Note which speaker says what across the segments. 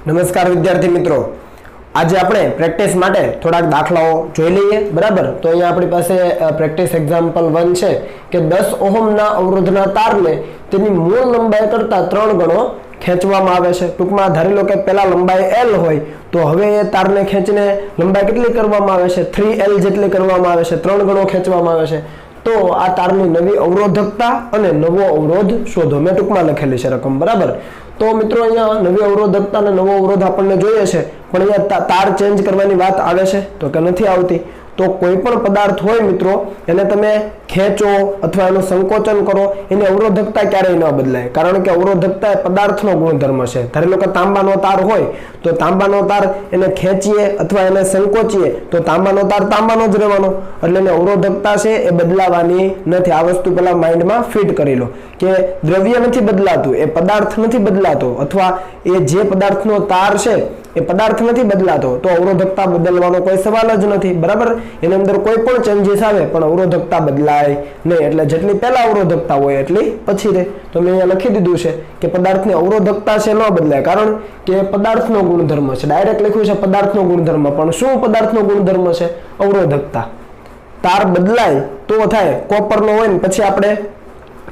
Speaker 1: નમસ્કાર વિદ્યાર્થી મિત્રો, આજે આપણે પ્રેક્ટિસ માટે થોડાક દાખલાઓ જોઈ લઈએ. બરાબર, તો અહીંયા આપણી પાસે પ્રેક્ટિસ એક્ઝામ્પલ 1 છે કે 10 ઓહમના અવરોધના તારને તેની મૂળ લંબાઈ કરતાં 3 ગણો ખેંચવામાં આવે છે. ટૂંકમાં ધારી લો કે પહેલા લંબાઈ L હોય તો હવે એ તારને ખેંચીને લંબાઈ કેટલી કરવામાં આવે છે? 3L જેટલી કરવામાં આવે છે, 3 ગણો ખેંચવામાં આવે છે. તો આ તારની નવી અવરોધકતા અને નવો અવરોધ શોધો. મેં ટૂંકમાં લખેલી છે રકમ. બરાબર, તો મિત્રો અહીંયા નવી અવરોધકતા અને નવો અવરોધ આપણને જોઈએ છે, પણ અહીંયા તાર ચેન્જ કરવાની વાત આવે છે તો કે નથી આવતી. તો કોઈ પણ પદાર્થ હોય મિત્રો, એને તમે ખેંચો અથવા એનું સંકોચન કરો, એની અવરોધકતા ક્યારેય ન બદલાય, કારણ કે અવરોધકતા એ પદાર્થનો ગુણધર્મ છે. ધારી લો કે તાંબાનો તાર હોય તો તાંબાનો તાર એને ખેંચીએ અથવા એને સંકોચીએ તો તાંબાનો તાર તાંબાનો જ રહેવાનો, એટલે એની અવરોધકતા છે એ બદલાવાની નથી. આ વસ્તુ પેલા માઇન્ડમાં ફિટ કરી લો કે દ્રવ્ય નથી બદલાતું, એ પદાર્થ નથી બદલાતો, અથવા એ જે પદાર્થનો તાર છે એ પદાર્થ નથી બદલાતો, તો અવરોધકતા બદલવાનો કોઈ સવાલ જ નથી. બરાબર, એની અંદર કોઈ પણ ચેન્જીસ આવે પણ અવરોધકતા બદલાય નહીં. એટલે જેટલી પહેલા અવરોધકતા હોય એટલી પછી રહે. તો મેં અહીંયા લખી દીધું છે કે પદાર્થની અવરોધકતા છે ન બદલાય, કારણ કે પદાર્થનો ગુણધર્મ છે. ડાયરેક્ટ લખ્યું છે પદાર્થનો ગુણધર્મ, પણ શું પદાર્થનો ગુણધર્મ છે? અવરોધકતા. તાર બદલાય તો થાય, કોપરનો હોય ને પછી આપણે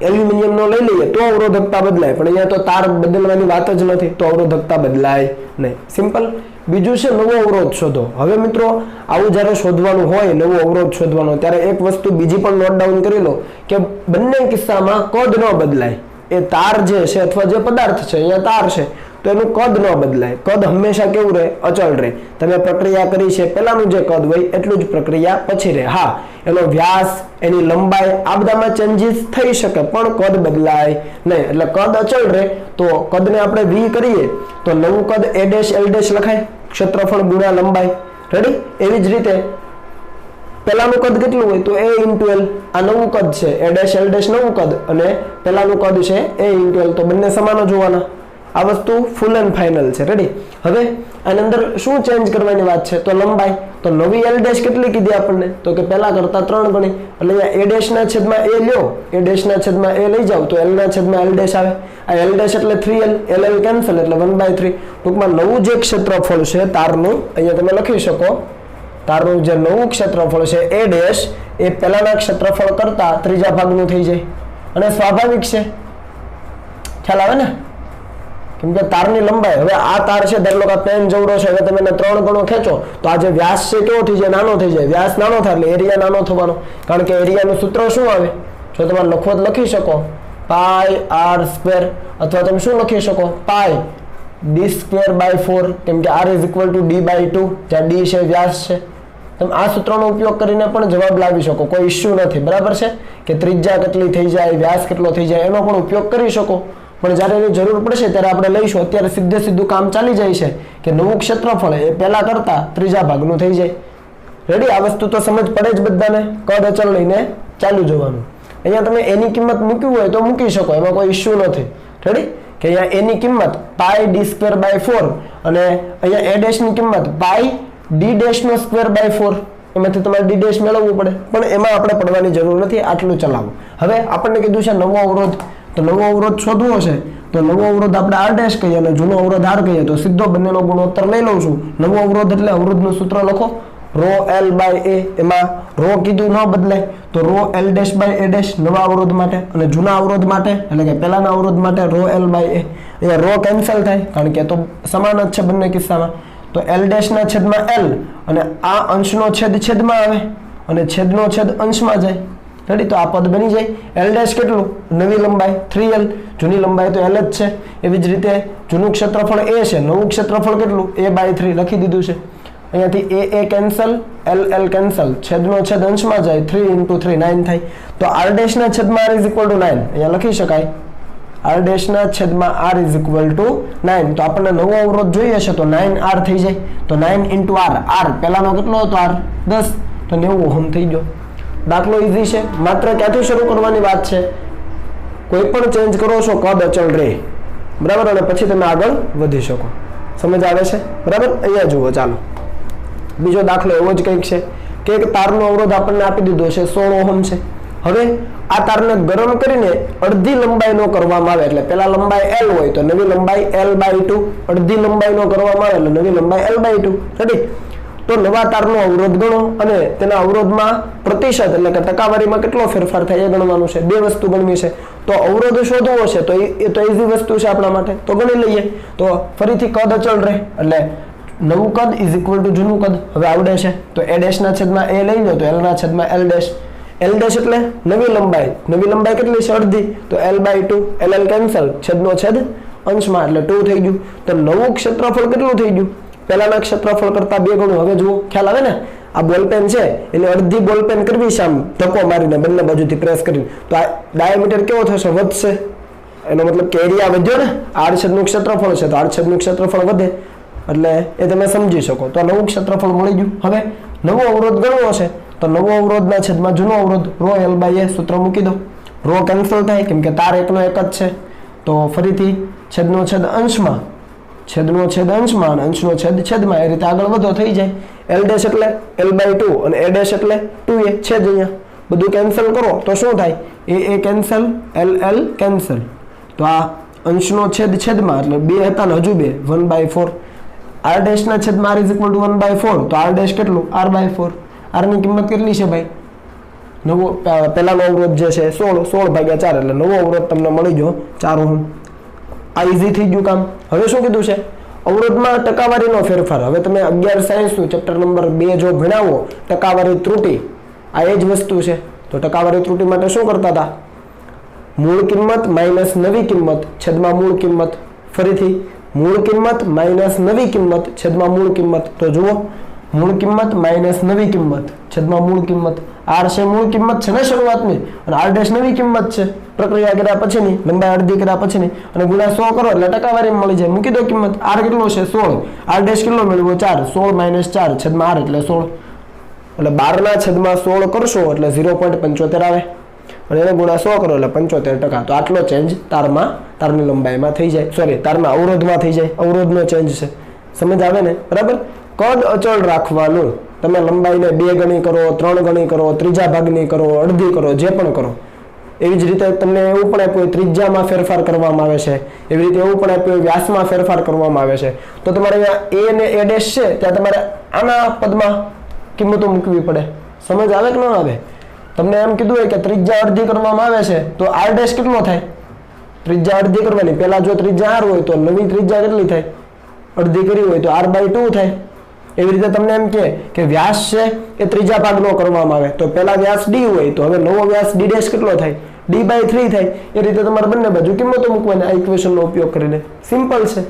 Speaker 1: એલ્યુમિનિયમ નો લઈ લઈએ તો અવરોધકતા બદલાય, પણ અહીંયા તો તાર બદલવાની વાત જ નથી, તો અવરોધકતા બદલાય નહીં. સિમ્પલ. બીજું છે નવો અવરોધ શોધો. હવે મિત્રો આવું જ્યારે શોધવાનું હોય, નવો અવરોધ શોધવાનો, ત્યારે એક વસ્તુ બીજી પણ નોટ ડાઉન કરી લો કે બંને કિસ્સામાં કદ ન બદલાય. એ તાર જે છે અથવા જે પદાર્થ છે, અહીંયા તાર છે તો એનું કદ ન બદલાય. કદ હંમેશા કેવું રહે? અચળ રહે. તમે પ્રક્રિયા કરી છે પેલાનું જે કદ હોય એટલું જ પ્રક્રિયા પછી રહે. હા, એનો વ્યાસ, એની લંબાઈ, આ બધામાં ચેન્જીસ થઈ શકે પણ કદ બદલાય નહીં. એટલે કદ અચળ રહે તો કદને આપણે v કરીએ તો નવું કદ a' L' લખાય, ક્ષેત્રફળ ગુણ્યા લંબાઈ. રેડી? એવી જ રીતે પેલાનું કદ કેટલું હોય તો a × L. આ નવું કદ છે, a' L' નવું કદ, અને પેલાનું કદ છે a × L, તો બંને સમાન જ હોવાના. આ વસ્તુ ફૂલ એન્ડ ફાઇનલ છે. રેડી? હવે આની અંદર શું ચેન્જ કરવાની વાત છે? તો લંબાઈ. તો નવી L' કેટલી કીધી આપણને? તો કે પહેલા કરતા 3 ગણી. એટલે અહીંયા a' લ્યો, a' લઈ જાવ તો L' આવે. આ L' એટલે 3L, LL કેન્સલ એટલે 1/3. ટૂંકમાં નવું જે ક્ષેત્રફળ છે તારનું, અહીંયા તમે લખી શકો, તારનું જે નવું ક્ષેત્રફળ છે a' એ પહેલાના ક્ષેત્રફળ કરતા ત્રીજા ભાગનું થઈ જાય. અને સ્વાભાવિક છે, ખ્યાલ આવે ને? કેમ કે તારની લંબાઈ, હવે આ તાર છે ધારો કે પેન જવડો છે, હવે તમે એને 3 ગણો ખેંચો તો આ જે વ્યાસ છે કેવો થઈ જાય? નાનો થઈ જાય. વ્યાસ નાનો થાય એટલે એરિયા નાનો થવાનો, કારણ કે એરિયાનું સૂત્ર શું આવે? જો તમારે લખવો તો લખી શકો πr², અથવા તમે શું લખી શકો? πd²/4, કેમ કે r = d/2, જ્યાં d છે વ્યાસ છે. તમે આ સૂત્રનો ઉપયોગ કરીને પણ જવાબ લાવી શકો, કોઈ ઇશ્યુ નથી. બરાબર છે કે ત્રિજ્યા કેટલી થઈ જાય, વ્યાસ કેટલો થઈ જાય, એનો પણ ઉપયોગ કરી શકો. પણ જ્યારે એની જરૂર પડશે ત્યારે આપણે લઈશું. અત્યારે સીધું કામ ચાલી જાય છે કે નવું ક્ષેત્રફળ એ પહેલા કરતા ત્રીજા ભાગનું થઈ જાય. રેડી? આ વસ્તુ તો સમજ પડે જ બધાને. કદ અચળ લઈને ચાલુ જવાનું. અહીંયા તમે એની કિંમત મૂકવી હોય તો મૂકી શકો, એમાં કોઈ ઇશ્યુ નથી. રેડી? કે અહીંયા એની કિંમત πd²/4 અને અહીંયા a' ની કિંમત πd'²/4. એમાંથી તમારે d' મેળવવું પડે, પણ એમાં આપણે પડવાની જરૂર નથી. આટલું ચલાવો. હવે આપણને કીધું છે નવો અવરોધ, તો નવો અવરોધ શોધવો છે તો નવો અવરોધ આપણે r' કહીએ અને જૂનો અવરોધ r કહીએ, તો સીધો બંનેનો ગુણોત્તર લઈ લઉં છું. નવો અવરોધ એટલે અવરોધનું સૂત્ર લખો, ρL/a. એમાં ρ કીધું ન બદલાય તો ρL'/a' નવા અવરોધ માટે, અને જૂના અવરોધ માટે એટલે કે પહેલાના અવરોધ માટે ρL/a. અહીંયા ρ કેન્સલ થાય કારણ કે તો સમાન જ છે બંને કિસ્સામાં. તો L'/L, અને આ અંશનો છેદ છેદમાં આવે અને છેદનો છેદ અંશમાં જાય. રેડી? તો આ પદ બની જાય. L' કેટલું? નવી લંબાઈ 3L, જૂની લંબાઈ તો L જ છે. એવી જ રીતે જૂનું ક્ષેત્રફળ a છે, નવું ક્ષેત્રફળ કેટલું? a/3 લખી દીધું છે. અહીંયાથી a કેન્સલ, L કેન્સલ, છેદનો છેદ અંશમાં જાય, 3 × 3 9 થાય. તો r' છેદમાં r = 9 અહીંયા લખી શકાય. r' છેદમાં r = 9. તો આપણને નવો અવરોધ જોઈએ છે તો 9r થઈ જાય. તો 9 × r પહેલાનો કેટલો હતો? r 10, તો 90 ઓહમ થઈ ગયો. દાખલો ઈઝી છે. માત્ર ક્યાંથી શરૂ કરવાની વાત છે? કોઈ પણ ચેન્જ કરો છો કદ અચળ રહે. બરાબર? અને પછી તમે આગળ વધી શકો. સમજ આવે છે? બરાબર? અહીંયા જુઓ, ચાલો બીજો દાખલો એવો જ કંઈક છે કે એક તારનો અવરોધ આપણને આપી દીધો છે 16 ઓહમ છે. હવે આ તારને ગરમ કરીને અડધી લંબાઈનો કરવામાં આવે એટલે પેલા લંબાઈ L હોય તો નવી લંબાઈ L/2, અડધી લંબાઈનો કરવામાં આવે એટલે નવી લંબાઈ L/2. રેડી? તો નવા તારનો અવરોધ ગણો અને તેના અવરોધમાં પ્રતિશત એટલે કે ટકાવારીમાં કેટલો ફેરફાર થાય એ ગણવાનું છે. બે વસ્તુ ગણવી છે. તો અવરોધ શોધવો છે તો એ તો ઈઝી વસ્તુ છે આપણા માટે, તો ગણી લઈએ. તો ફરીથી કદ અચળ રહે એટલે નવું કદ ઇઝ ઇક્વલ ટુ જૂનું કદ. હવે આવડે છે તો a ડેશ ના છેદમાં a લઈ લો તો l ના છેદમાં l ડેશ. l ડેશ એટલે નવી લંબાઈ કેટલી છે? અડધી. તો L/2, LL કેન્સલ, છેદનો છેદ અંશમાં એટલે 2 થઈ ગયું. તો નવું ક્ષેત્રફળ કેટલું થઈ ગયું? પહેલાના ક્ષેત્રફળ કરતા 2 ગણું. હવે જુઓ, ખ્યાલ આવે ને? આ બોલપેન છે એટલે અડધી બોલપેન કરવી છે આમ ધક્કો મારીને બંને બાજુથી પ્રેસ કરીને, તો આ ડાયામીટર કેવો થશે? વધશે. એનો મતલબ કે એરિયા વધ્યો ને. આડછેદનું ક્ષેત્રફળ છે તો આડછેદનું ક્ષેત્રફળ વધે એટલે એ તમે સમજી શકો. તો નવું ક્ષેત્રફળ મળી ગયું. હવે નવો અવરોધ ગણવો છે તો નવો અવરોધના છેદમાં જૂનો અવરોધ ρL/A સૂત્ર મૂકી દો. રો કેન્સલ થાય કેમ કે તાર એકનો એક જ છે. તો ફરીથી છેદનો છેદ અંશમાં, છેદનો છેદ અંશમાં અને અંશનો છેદ છેદમાં, એ રીતે આગળ વધો થઈ જાય. L ડેશ એટલે L/2 અને a ડેશ એટલે 2a છે જ અહીંયા. બધું કેન્સલ કરો તો શું થાય? a cancel, L cancel. તો આ અંશનો છેદ છેદમાં એટલે 2 હતા ને હજુ 2, 1/4. r ડેશ ના છેદમાં r ઇઝ ઇક્વલ ટુ 1/4 તો r ડેશ કેટલું? r/4. r ની કિંમત કેટલી છે ભાઈ? નવો પહેલાનો અવરોધ જે છે 16/4 એટલે નવો અવરોધ તમને મળી ગયો 4 ઓહમ. આ ઈઝી થઈ ગયું કામ. હવે શું કીધું છે? અવરોધમાં ટકાવારીનો ફેરફાર. હવે તમે 11 સાયન્સનું ચેપ્ટર નંબર 2 જો ભણાવો ટકાવારી ત્રુટિ, આ એ જ વસ્તુ છે. તો ટકાવારી ત્રુટિ માટે શું કરતા હતા? મૂળ કિંમત માઇનસ નવી કિંમત છેદમાં મૂળ કિંમત. ફરીથી મૂળ કિંમત માઇનસ નવી કિંમત છેદમાં મૂળ કિંમત. તો જુઓ, મૂળ કિંમત માઇનસ નવી કિંમત છેદમાં મૂળ કિંમત. r છે મૂળ કિંમત છે ને શરૂઆતની, અને r ડેશ નવી કિંમત છે પ્રક્રિયા કર્યા પછીની, લંબાઈ અડધી કર્યા પછીની, અને ગુણ્યા 100 કરો એટલે ટકાવારી મળી જાય. મૂકી દો કિંમત. r કેટલો છે? 16. r ડેશ કેટલો મેળવ્યો? 4. 16 - 4 છેદમાં r એટલે 16. એટલે 12 ના છેદમાં 16 કરશો એટલે 0.75 આવે અને એને ગુણ્યા 100 કરો એટલે 75%. તો આટલો ચેન્જ તારની લંબાઈમાં થઈ જાય, સોરી તારના અવરોધમાં થઈ જાય. અવરોધનો ચેન્જ છે. સમજ આવે ને? બરાબર. કદ અચળ રાખવાનું. તમે લંબાઈને 2 ગણી કરો, 3 ગણી કરો, ત્રીજા ભાગની કરો, અડધી કરો, જે પણ કરો. એવી જ રીતે તમને એવું પણ આપ્યું ત્રિજ્યામાં ફેરફાર કરવામાં આવે છે, એવી રીતે એવું પણ આપ્યું વ્યાસમાં ફેરફાર કરવામાં આવે છે. તો તમારે અહીંયા a ને a ડેશ છે ત્યાં તમારે આના પદમાં કિંમતો મૂકવી પડે. સમજ આવે કે ન આવે? તમને એમ કીધું હોય કે ત્રિજ્યા અડધી કરવામાં આવે છે તો r ડેશ કેટલો થાય? ત્રિજ્યા અડધી કરવાની. પહેલા જો ત્રિજ્યા r હોય તો નવી ત્રિજ્યા કેટલી થાય? અડધી કરી હોય તો r/2 થાય. એવી રીતે તમને એમ કે વ્યાસ છે એ ત્રીજા ભાગનો કરવામાં આવે તો પહેલા વ્યાસ d હોય તો હવે નવો વ્યાસ d ડેશ કેટલો થાય? d/3 થાય. એ રીતે તમારે બંને બાજુ કિંમતો મૂકવાની આ ઇક્વેશનનો ઉપયોગ કરીને. સિમ્પલ છે.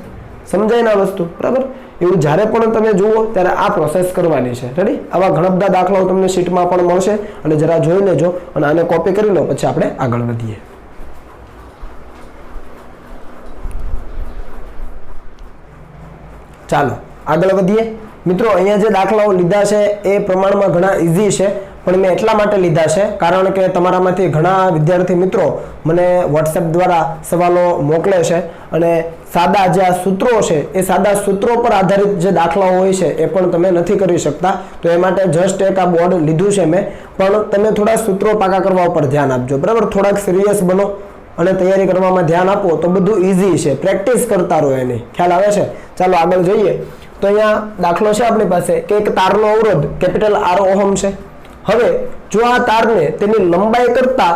Speaker 1: સમજાય ને આ વસ્તુ? બરાબર. એવું જ્યારે પણ તમે જુઓ ત્યારે આ પ્રોસેસ કરવાની છે. રેડી? આવા ઘણા બધા દાખલાઓ તમને શીટમાં પણ મળશે અને જરા જોઈ લેજો અને આને કોપી કરી લો, પછી આપણે આગળ વધીએ. ચાલો આગળ વધીએ. મિત્રો અહીંયા જે દાખલાઓ લીધા છે એ પ્રમાણમાં ઘણા ઈઝી છે, પણ મેં એટલા માટે લીધા છે કારણ કે તમારામાંથી ઘણા વિદ્યાર્થી મિત્રો મને વોટ્સએપ દ્વારા સવાલો મોકલે છે અને સાદા જે આ સૂત્રો છે એ સાદા સૂત્રો પર આધારિત જે દાખલાઓ હોય છે એ પણ તમે નથી કરી શકતા. તો એ માટે જસ્ટ એક આ બોર્ડ લીધું છે મેં, પણ તમે થોડા સૂત્રો પાકા કરવા ઉપર ધ્યાન આપજો. બરાબર? થોડાક સિરિયસ બનો અને તૈયારી કરવામાં ધ્યાન આપો તો બધું ઈઝી છે. પ્રેક્ટિસ કરતા રહો એની. ખ્યાલ આવે છે? ચાલો આગળ જોઈએ. તો અહીંયા દાખલો છે આપણી પાસે કે એક તારનો અવરોધ કેપિટલ R ઓહમ છે. હવે જો આ તારને તેની લંબાઈ કરતા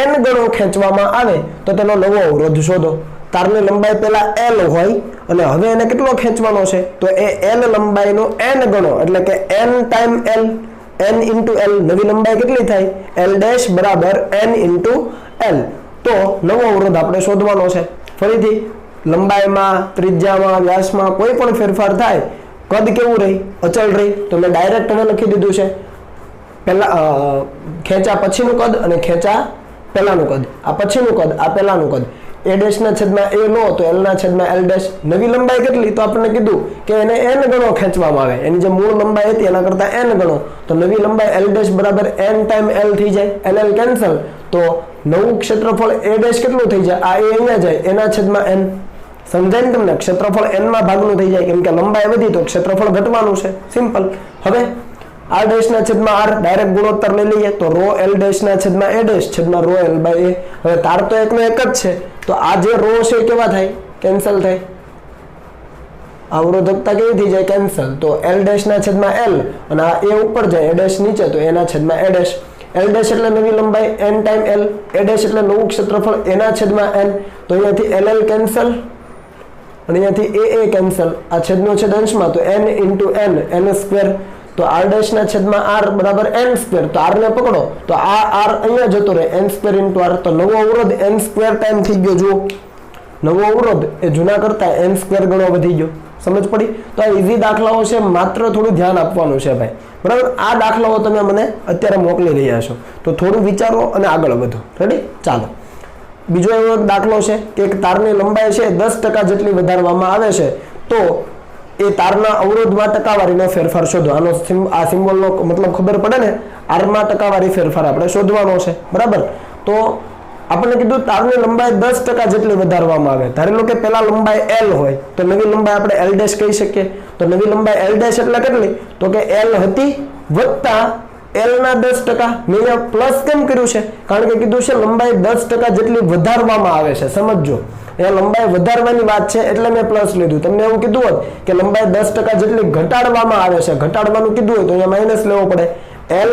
Speaker 1: n ગણો ખેંચવામાં આવે તો તેનો નવો અવરોધ શોધો. તારની લંબાઈ પહેલા L હોય અને હવે એને કેટલો ખેંચવાનો છે? તો એ L લંબાઈનો n ગણો એટલે કે n time L, n into L. નવી લંબાઈ કેટલી થાય? L ડેશ બરાબર n into L. તો નવો અવરોધ આપણે શોધવાનો છે. ફરીથી લંબાઈમાં, ત્રિજ્યામાં, વ્યાસમાં કોઈ પણ ફેરફાર થાય, કદ કેવું રહી? અચળ રહી. તો મેં ડાયરેક્ટ હવે લખી દીધું છે પહેલા ખેંચા પછીનું કદ અને ખેંચા પહેલાનું કદ. આ પછીનું કદ, આ પહેલાનું કદ. a ડેશ ના છેદમાં a લો તો l ના છેદમાં l ડેશ. નવી લંબાઈ કેટલી? તો આપણને કીધું કે એને n ગણો ખેંચવામાં આવે. એની જે મૂળ લંબાઈ હતી એના કરતા n ગણો. તો નવી લંબાઈ l ડેશ બરાબર n ટાઈમ l થઈ જાય. l cancel. તો નવું ક્ષેત્રફળ a ડેશ કેટલું થઈ જાય? આ a અહીંયા જાય, એના છેદમાં n. સમજાય ને તમને? ક્ષેત્રફળ n માં ભાગનું થઈ જાય કેમ કે લંબાઈ વધી તો ક્ષેત્રફળ ઘટવાનું છે. સિમ્પલ. હવે આર ડેશ ના છેદમાં આર ડાયરેક્ટ ગુણોત્તર લઈ લઈએ તો રો એલ ડેશ ના છેદમાં એ ડેશ છેદમાં રો એલ બાય એ. હવે તાર તો એકનો એક જ છે તો આ જે રો છે કેવા થાય કેન્સલ થાય, અવરોધકતા કેવી થઈ જાય કેન્સલ. તો એલ ડેશ ના છેદમાં એલ અને આ એ ઉપર જાય એ ડેશ નીચે તો એના છેદમાં એ ડેશ. એલ ડેશ એટલે નવી લંબાઈ n ટાઈમ એલ, એ ડેશ એટલે નવું ક્ષેત્રફળ એના છેદમાં n. તો અહીંયાથી એલ એલ કેન્સલ અને અહીંયાથી એ કેન્સલ, આ છેદનો છેદ અંશમાં તો n ઇન્ટુ n સ્ક્વેર. તો આર ડેશ ના છેદમાં આર બરાબર n સ્ક્વેર. તો આર ને પકડો તો આ આર અહીંયા જતો રહે n સ્ક્વેર ઇન્ટુ આર. તો નવો અવરોધ n સ્ક્વેર ટાઈમ થઈ ગયો. જુઓ નવો અવરોધ એ જૂના કરતા n સ્ક્વેર ગણો વધી ગયો. સમજ પડી? તો આ ઈઝી દાખલાઓ છે, માત્ર થોડું ધ્યાન આપવાનું છે ભાઈ, બરાબર. આ દાખલાઓ તમે મને અત્યારે મોકલી રહ્યા છો તો થોડું વિચારો અને આગળ વધો. રેડી? ચાલો બીજો એવો એક દાખલો છે કે એક તારની લંબાઈ છે 10% જેટલી વધારવામાં આવે છે તો એ તારના અવરોધમાં ટકાવારીનો ફેરફાર શોધો. આનો આ સિમ્બોલનો મતલબ ખબર પડે ને, આરમાં ટકાવારી ફેરફાર આપણે શોધવાનો છે, બરાબર. તો આપણે કીધું તારની લંબાઈ 10% જેટલી વધારવામાં આવે. ધારી લો કે પેલા લંબાઈ L હોય તો નવી લંબાઈ આપણે L ડેશ કહી શકીએ. તો નવી લંબાઈ L ડેશ એટલે કેટલી? તો કે L હતી વત્તા L ના 10%. મેં અહીંયા પ્લસ કેમ કર્યું છે? કારણ કે કીધું છે લંબાઈ 10% જેટલી વધારવામાં આવે છે. સમજો અહીંયા લંબાઈ વધારવાની વાત છે એટલે મેં પ્લસ લીધું. તમને એવું કીધું હોત કે લંબાઈ 10% જેટલી ઘટાડવામાં આવે છે, ઘટાડવાનું કીધું હોય તો અહીંયા માઇનસ લેવો પડે. L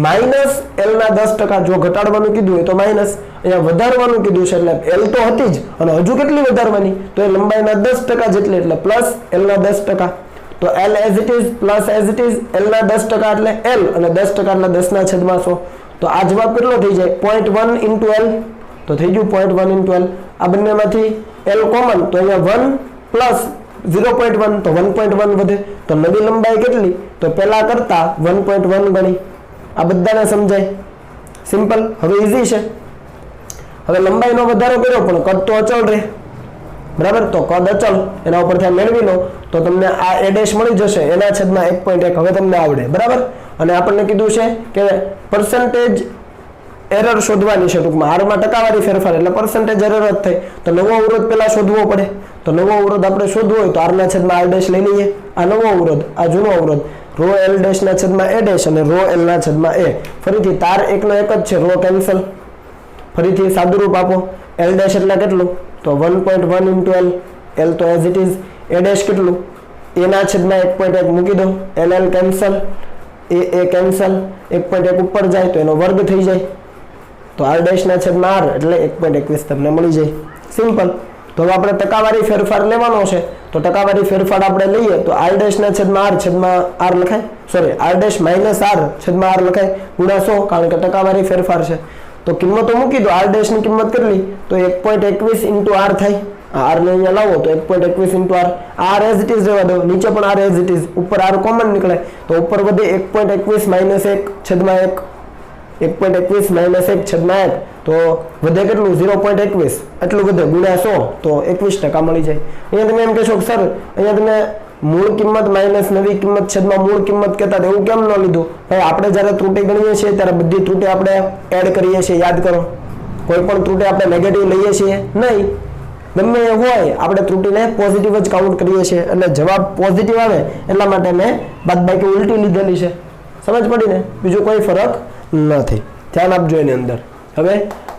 Speaker 1: માઇનસ L ના 10%. જો ઘટાડવાનું કીધું હોય તો માઇનસ, અહીંયા વધારવાનું કીધું છે એટલે L તો હતી જ અને હજુ કેટલી વધારવાની? તો એ લંબાઈના 10% જેટલી એટલે પ્લસ L ના 10%. તો L as it is plus as it is L ના 10% એટલે L અને 10% એટલે 10 ના છેદમાં 100. તો આ જવાબ કેટલો થઈ જાય? 0.1 ઇન્ટુ L. તો થઈ ગયું 0.1 ઇન્ટુ L. આ બંનેમાંથી L કોમન તો અહીંયા 1 પ્લસ 0.1 તો 1.1 વધે. તો નવી લંબાઈ કેટલી? તો પેલા કરતા 1.1 ગણી. આ બધાને સમજાય? સિમ્પલ. હવે ઈઝી છે. હવે લંબાઈનો વધારો કર્યો પણ કદ તો અચળ રહે, બરાબર. તો કદ અચળ એના ઉપરથી મેળવી લો તો તમને આ એ ડેશ મળી જશે એના છેદમાં 1.1. હવે તમને આવડે, બરાબર. અને આપણને કીધું છે કે પર્સન્ટેજ એરર શોધવાની છે. ટૂંકમાં આરમાં ટકાવારી ફેરફાર એટલે પર્સન્ટેજ એરર જ થઈ. તો નવો અવરોધ પેલા શોધવો પડે. તો નવો અવરોધ આપણે શોધવો હોય તો આર ના છેદમાં આર ડેશ લઈ લઈએ. આ નવો અવરોધ, આ જૂનો અવરોધ રો એલ ડેશ ના છેદમાં એ ડેશ અને રો એલ ના છેદમાં એ. ફરીથી તાર એકનો એક જ છે, રો કેન્સલ. ફરીથી સાદુરૂપ આપો. એલ ડેશ એટલે કેટલું? તો 1.1 ઇન્ટુ એલ. એલ તો as it is. A dash કેટલું? એ ના છેદમાં 1.1 મૂકી દો. એલ એલ કેન્સલ, એ કેન્સલ. 1.1 ઉપર જાય તો એનો વર્ગ થઈ જાય. તો આર ડેશ ના છેદમાં આર એટલે 1.21 તમને મળી જાય. સિમ્પલ. તો હવે આપણે ટકાવારી ફેરફાર લેવાનો છે તો ટકાવારી ફેરફાર આપણે લઈએ તો આર ડેશ ના છેદમાં આર લખાય, sorry R dash minus R છેદમાં આર લખાય ગુણ્યા 100, કારણ કે ટકાવારી ફેરફાર છે. તો કિંમતો મૂકી દો. આર ડેશ ની કિંમત કેટલી? તો 1.21 ઇન્ટુ આર થાય. આર ને અહીંયા લાવો તો 1.21 into R. R as it is રહેવા દો, નીચે પણ આર એઝ ઇટ ઇઝ, ઉપર આર કોમન નીકળે તો ઉપર વધે 1.21 માઇનસ 1 છેદમાં 1. 1.21 માઇનસ 1 છેદમાં 1 તો વધે કેટલું? 0.21. એટલું વધે ગુણ્યા 100 તો 21% મળી જાય. અહીંયા તમે એમ કહેશો કે સર અહીંયા તમે મૂળ કિંમત માઇનસ નવી કિંમત છેદમાં મૂળ કિંમત કહેતા એવું કેમ ન લીધું? ભાઈ આપણે જ્યારે ત્રુટી ગણીએ છીએ ત્યારે બધી ત્રુટી આપણે એડ કરીએ છીએ. યાદ કરો, કોઈ પણ ત્રુટી આપણે નેગેટિવ લઈએ છીએ નહીં. ગમે એ હોય આપણે ત્રુટીને પોઝિટિવ જ કાઉન્ટ કરીએ છીએ. એટલે જવાબ પોઝિટિવ આવે એટલા માટે મેં બાદબાકી ઉલટી લીધેલી છે. સમજ પડી ને? બીજું કોઈ ફરક નથી. ધ્યાન આપજો એની અંદર. હવે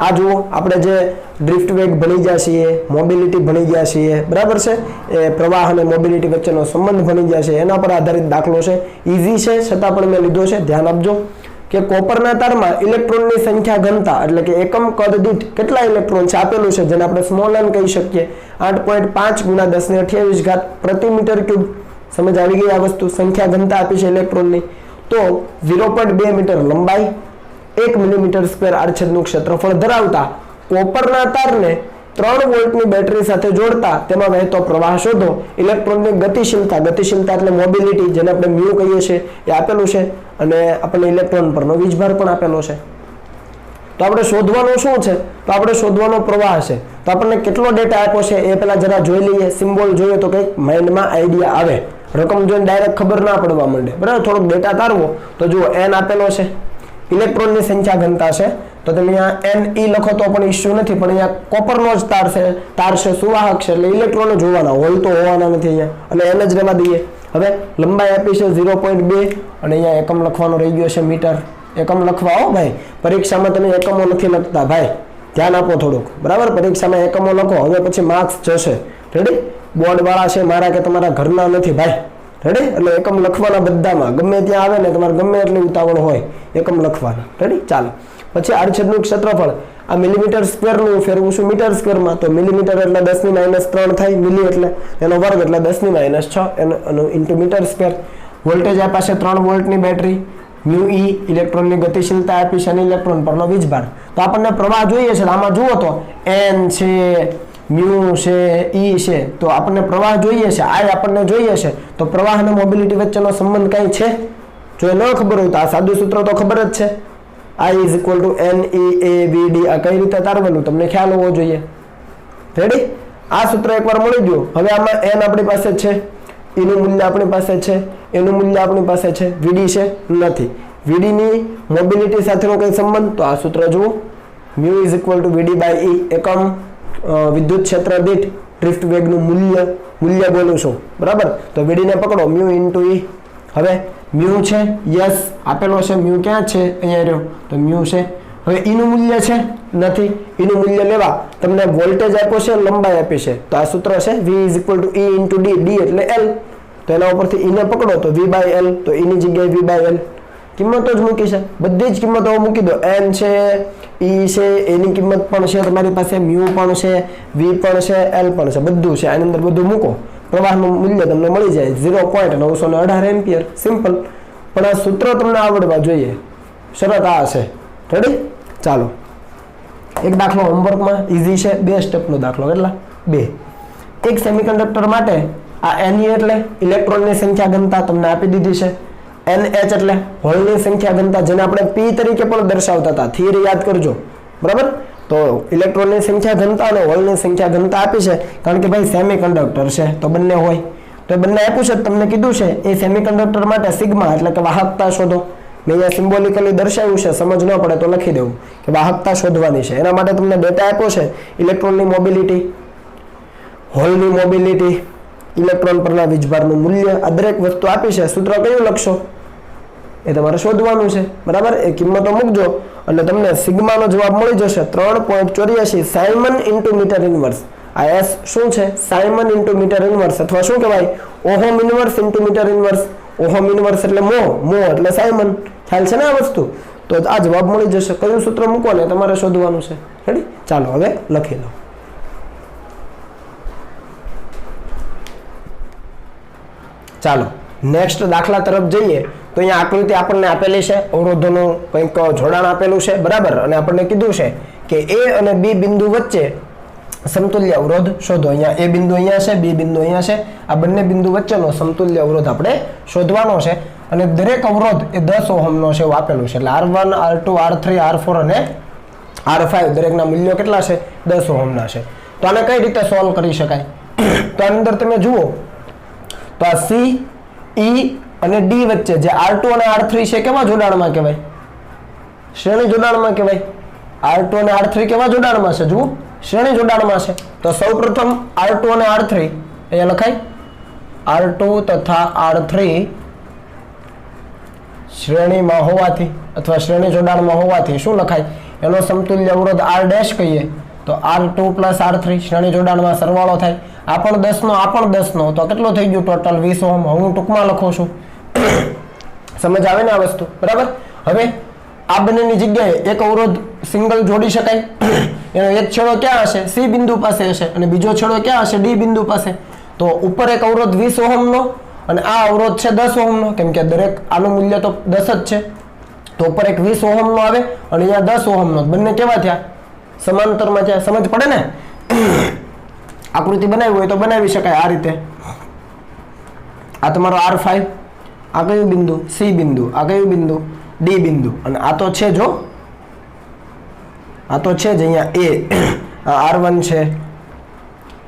Speaker 1: આ જુઓ, આપણે જે ડ્રિફ્ટ વેગ ભણી ગયા છીએ, મોબિલિટી ભણી ગયા છીએ, બરાબર છે. એ પ્રવાહ અને મોબિલિટી વચ્ચેનો સંબંધ ભણી ગયા છે, એના પર આધારિત દાખલો છે. ઈઝી છે છતાં પણ મેં લીધો છે. ધ્યાન આપજો કે કોપરના તારમાં ઇલેક્ટ્રોનની સંખ્યા ઘનતા એટલે કે એકમ કદ દીઠ કેટલા ઇલેક્ટ્રોન છે આપેલું છે, જેને આપણે સ્મોલ n કહી શકીએ. 8.5 ગુણ્યા 10⁻28 પ્રતિ મીટર ક્યુબ. સમજ આવી ગઈ? આ વસ્તુ સંખ્યા ઘનતા આપી છે ઇલેક્ટ્રોનની. તો 0.2 મીટર લંબાઈ, 1 મિલીમીટર સ્ક્વેર આડછેદનું ક્ષેત્રફળ ધરાવતા કોપરના તારને 3 વોલ્ટની બેટરી સાથે જોડતા તેમાં વહેતો પ્રવાહ શોધો. ઇલેક્ટ્રોનની ગતિશીલતા એટલે મોબિલિટી, જેને આપણે મ્યુ કહીએ છીએ, એ આપેલું છે અને આપણને ઇલેક્ટ્રોન પરનો વીજભાર પણ આપેલો છે. તો આપણે શોધવાનું શું છે? તો આપણે શોધવાનો પ્રવાહ છે. તો આપણને કેટલો ડેટા આપ્યો છે એ પહેલા જરા જોઈ લઈએ. સિમ્બોલ જોઈએ તો કંઈક માઇન્ડમાં આઈડિયા આવે. રકમ જોઈને ડાયરેક્ટ ખબર ના પડવા માંડે, બરાબર. થોડોક ડેટા તારવો તો જુઓ, n આપેલો છે, ઇલેક્ટ્રોનની સંખ્યા ઘનતા છે. તો તમે અહીંયા Ne લખો તો પણ ઇશ્યુ નથી, પણ અહીંયા કોપરનો જ તાર છે, સુવાહક છે એટલે ઇલેક્ટ્રોનો જોવાના, હોલ તો હોવાના નથી અહીંયા, અને n જ રહેવા દઈએ. હવે લંબાઈ આપી છે 0.2 અને અહીંયા એકમ લખવાનો રહી ગયો છે મીટર. એકમ લખવા હો ભાઈ, પરીક્ષામાં તમે એકમો નથી લખતા ભાઈ, ધ્યાન આપો થોડુંક, બરાબર. પરીક્ષામાં એકમો લખો, હવે પછી માર્ક્સ જશે. રેડી? બોર્ડ વાળા છે મારા કે તમારા ઘરના નથી ભાઈ. રેડી? એટલે એકમ લખવાના બધામાં ગમે ત્યાં આવે ને તમારે ગમે એટલી ઉતાવળ હોય એકમ લખવાના. રેડી? ચાલો. પછી આડછેદનું ક્ષેત્રફળ આ મિલીમીટર સ્ક્વેરનું ફેરવું છું મીટર સ્ક્વેરમાં, તો મિલીમીટર એટલે 10⁻³ થાય, મિલી એટલે એનો વર્ગ એટલે 10⁻6 એનો ઇન્ટુ મીટર સ્ક્વેર. વોલ્ટેજ આપ્યા છે 3 વોલ્ટની બેટરી. મ્યુ ઈ ઇલેક્ટ્રોનની ગતિશીલતા આપી છે અને ઇલેક્ટ્રોન પરનો વીજભાર. તો આપણને પ્રવાહ જોઈએ છે, આમાં જુઓ તો એન છે, મ્યુ છે, ઈ છે, તો આપણને પ્રવાહ જોઈએ છે, આ આપણને જોઈએ છે. તો પ્રવાહ અને મોબિલિટી વચ્ચેનો સંબંધ કઈ છે? જો એ ન ખબર હોય તો આ સાદું સૂત્ર તો ખબર જ છે, I = NEAVD. આ કઈ રીતે તારવેલું તમને ખ્યાલ હોવો જોઈએ. રેડી? આ સૂત્ર એકવાર મળી ગયું. હવે આમાં n આપણી પાસે છે, E નું મૂલ્ય આપણી પાસે છે, એનું મૂલ્ય આપણી પાસે છે, VD છે નથી. VD ની મોબિલિટી સાથેનો કઈ સંબંધ? તો આ સૂત્ર જુઓ, μ = VD/E. એકમ વિદ્યુત ક્ષેત્ર દીઠ ડ્રિફ્ટ વેગનું મૂલ્ય બોલું છું, બરાબર. તો VD ને પકડો, μ × E. હવે મ્યુ છે, યસ આપેલો છે, મ્યુ ક્યાં છે? અહીંયા રહ્યો, તો મ્યુ છે. હવે E નું મૂલ્ય છે નથી. E નું મૂલ્ય લેવા તમને વોલ્ટેજ આપ્યો છે, લંબાઈ આપી છે, તો આ સૂત્ર છે V = E × D. D એટલે L, તો એના ઉપરથી E ને પકડો તો V/L, તો E ની જગ્યાએ V/L કિંમતો જ મૂકી છે, બધી જ કિંમતો મૂકી દો. n છે, E છે, એની કિંમત પણ છે તમારી પાસે, મ્યુ પણ છે, V પણ છે, L પણ છે, બધું છે. આની અંદર બધું મૂકો, પ્રવાહનું મૂલ્ય તમને મળી જાય 0.918 એમ્પિયર. સિમ્પલ. પણ આ સૂત્ર તમને આવડવા જોઈએ. શરત આ છે. રેડી? ચાલો, એક દાખલો હોમવર્કમાં ઈઝી છે, 2 સ્ટેપનો દાખલો. કેટલા? 2. એક સેમિકન્ડક્ટર માટે આ Ne એટલે ઇલેક્ટ્રોનની સંખ્યા ઘનતા તમને આપી દીધી છે. NH એટલે હોલની સંખ્યા ઘનતા, જેને આપણે P તરીકે પણ દર્શાવતા હતા, થિયરી યાદ કરજો, બરાબર. તો ઇલેક્ટ્રોનની સંખ્યા ઘનતા અને હોલની સંખ્યા ઘનતા આપી છે, કારણ કે ભાઈ સેમિકન્ડક્ટર છે તો બંને હોય. તો બંને આપ્યું છે, તમને કીધું છે એ સેમિકન્ડક્ટર માટે સિગ્મા એટલે કે વાહકતા શોધો. મેં અહીંયા સિમ્બોલિકલી દર્શાવ્યું છે, સમજ ન પડે તો લખી દેવું કે વાહકતા શોધવાની છે. એના માટે તમને ડેટા આપ્યો છે, ઇલેક્ટ્રોનની મોબિલિટી, હોલની મોબિલિટી, ઇલેક્ટ્રોન પરના વીજભારનું મૂલ્ય, આ દરેક વસ્તુ આપી છે. સૂત્ર કયું લખશો એ તમારે શોધવાનું છે, બરાબર. એ કિંમતો મૂકજો એટલે તમને સિગ્માનો જવાબ મળી જશે 3.84 સાયમન × મીટર ઇન્વર્સ. આ S શું છે? સાયમન × મીટર ઇન્વર્સ, અથવા શું કહેવાય? Ohm inverse × metre inverse. Ohm inverse એટલે મો એટલે સાયમન. ખ્યાલ છે ને આ વસ્તુ? તો આ જવાબ મળી જશે. કયું સૂત્ર મૂકો ને તમારે શોધવાનું છે. રેડી? ચાલો હવે લખી લો. ચાલો નેક્સ્ટ દાખલા તરફ જઈએ. તો અહીંયા આકૃતિ આપણને આપેલી છે, અવરોધોનું કંઈક જોડાણ આપેલું છે, બરાબર. અને આપણને કીધું છે કે A અને B બિંદુ વચ્ચે સમતુલ્ય અવરોધ શોધો. અહીંયા A બિંદુ અહીંયા છે, B બિંદુ અહીંયા છે. આ બંને બિંદુ વચ્ચેનો સમતુલ્ય અવરોધ આપણે શોધવાનો છે. અને દરેક અવરોધ એ 10 ઓહમનો છે એવું આપેલું છે. એટલે R1, R2, R3, R4 અને R5 દરેકના મૂલ્યો કેટલા છે? 10 ઓહમના છે. તો આને કઈ રીતે સોલ્વ કરી શકાય? તો આની અંદર તમે જુઓ તો આ C, E અને D વચ્ચે જે R2 અને R3 છે, કેવા જોડાણમાં કહેવાય? શ્રેણી જોડાણમાં કહેવાય. R2 અને R3 કેવા જોડાણમાં છે? જુઓ, શ્રેણી જોડાણમાં છે. તો સૌપ્રથમ R2 અને R3 અહીંયા લખાય, R2 તથા R3 શ્રેણીમાં હોવાથી અથવા શ્રેણી જોડાણમાં હોવાથી શું લખાય? એનો સમતુલ્ય અવરોધ R' કહીએ તો R2 + R3 શ્રેણી જોડાણમાં સરવાળો થાય. આ પણ 10 નો, આ પણ 10 નો, તો કેટલો થઈ ગયું? Total 20 ohm. હું ટૂંકમાં લખું છું, સમજ આવે ને આ વસ્તુ, બરાબર. હવે આ બંનેની જગ્યાએ એક અવરોધ સિંગલ જોડી શકાય. એનો એક છેડો ક્યાં હશે? C બિંદુ પાસે હશે, અને બીજો છેડો ક્યાં હશે? D બિંદુ પાસે. તો ઉપર એક અવરોધ 20 ઓહમનો અને આ અવરોધ છે 10 ઓહમનો, કેમ કે દરેક આનું મૂલ્ય તો 10 જ છે. તો ઉપર એક 20 ઓહમનો આવે અને અહીંયા 10 ઓહમનો. બંને કેવા થયા? સમાંતરમાં થયા. સમજ પડે ને? આકૃતિ બનાવી હોય તો બનાવી શકાય આ રીતે. આ તમારો R5, આ કયું બિંદુ? C બિંદુ. આ કયું બિંદુ? D બિંદુ. અને આ તો છે, જો આ તો છે જ અહીંયા A, આ R1 છે.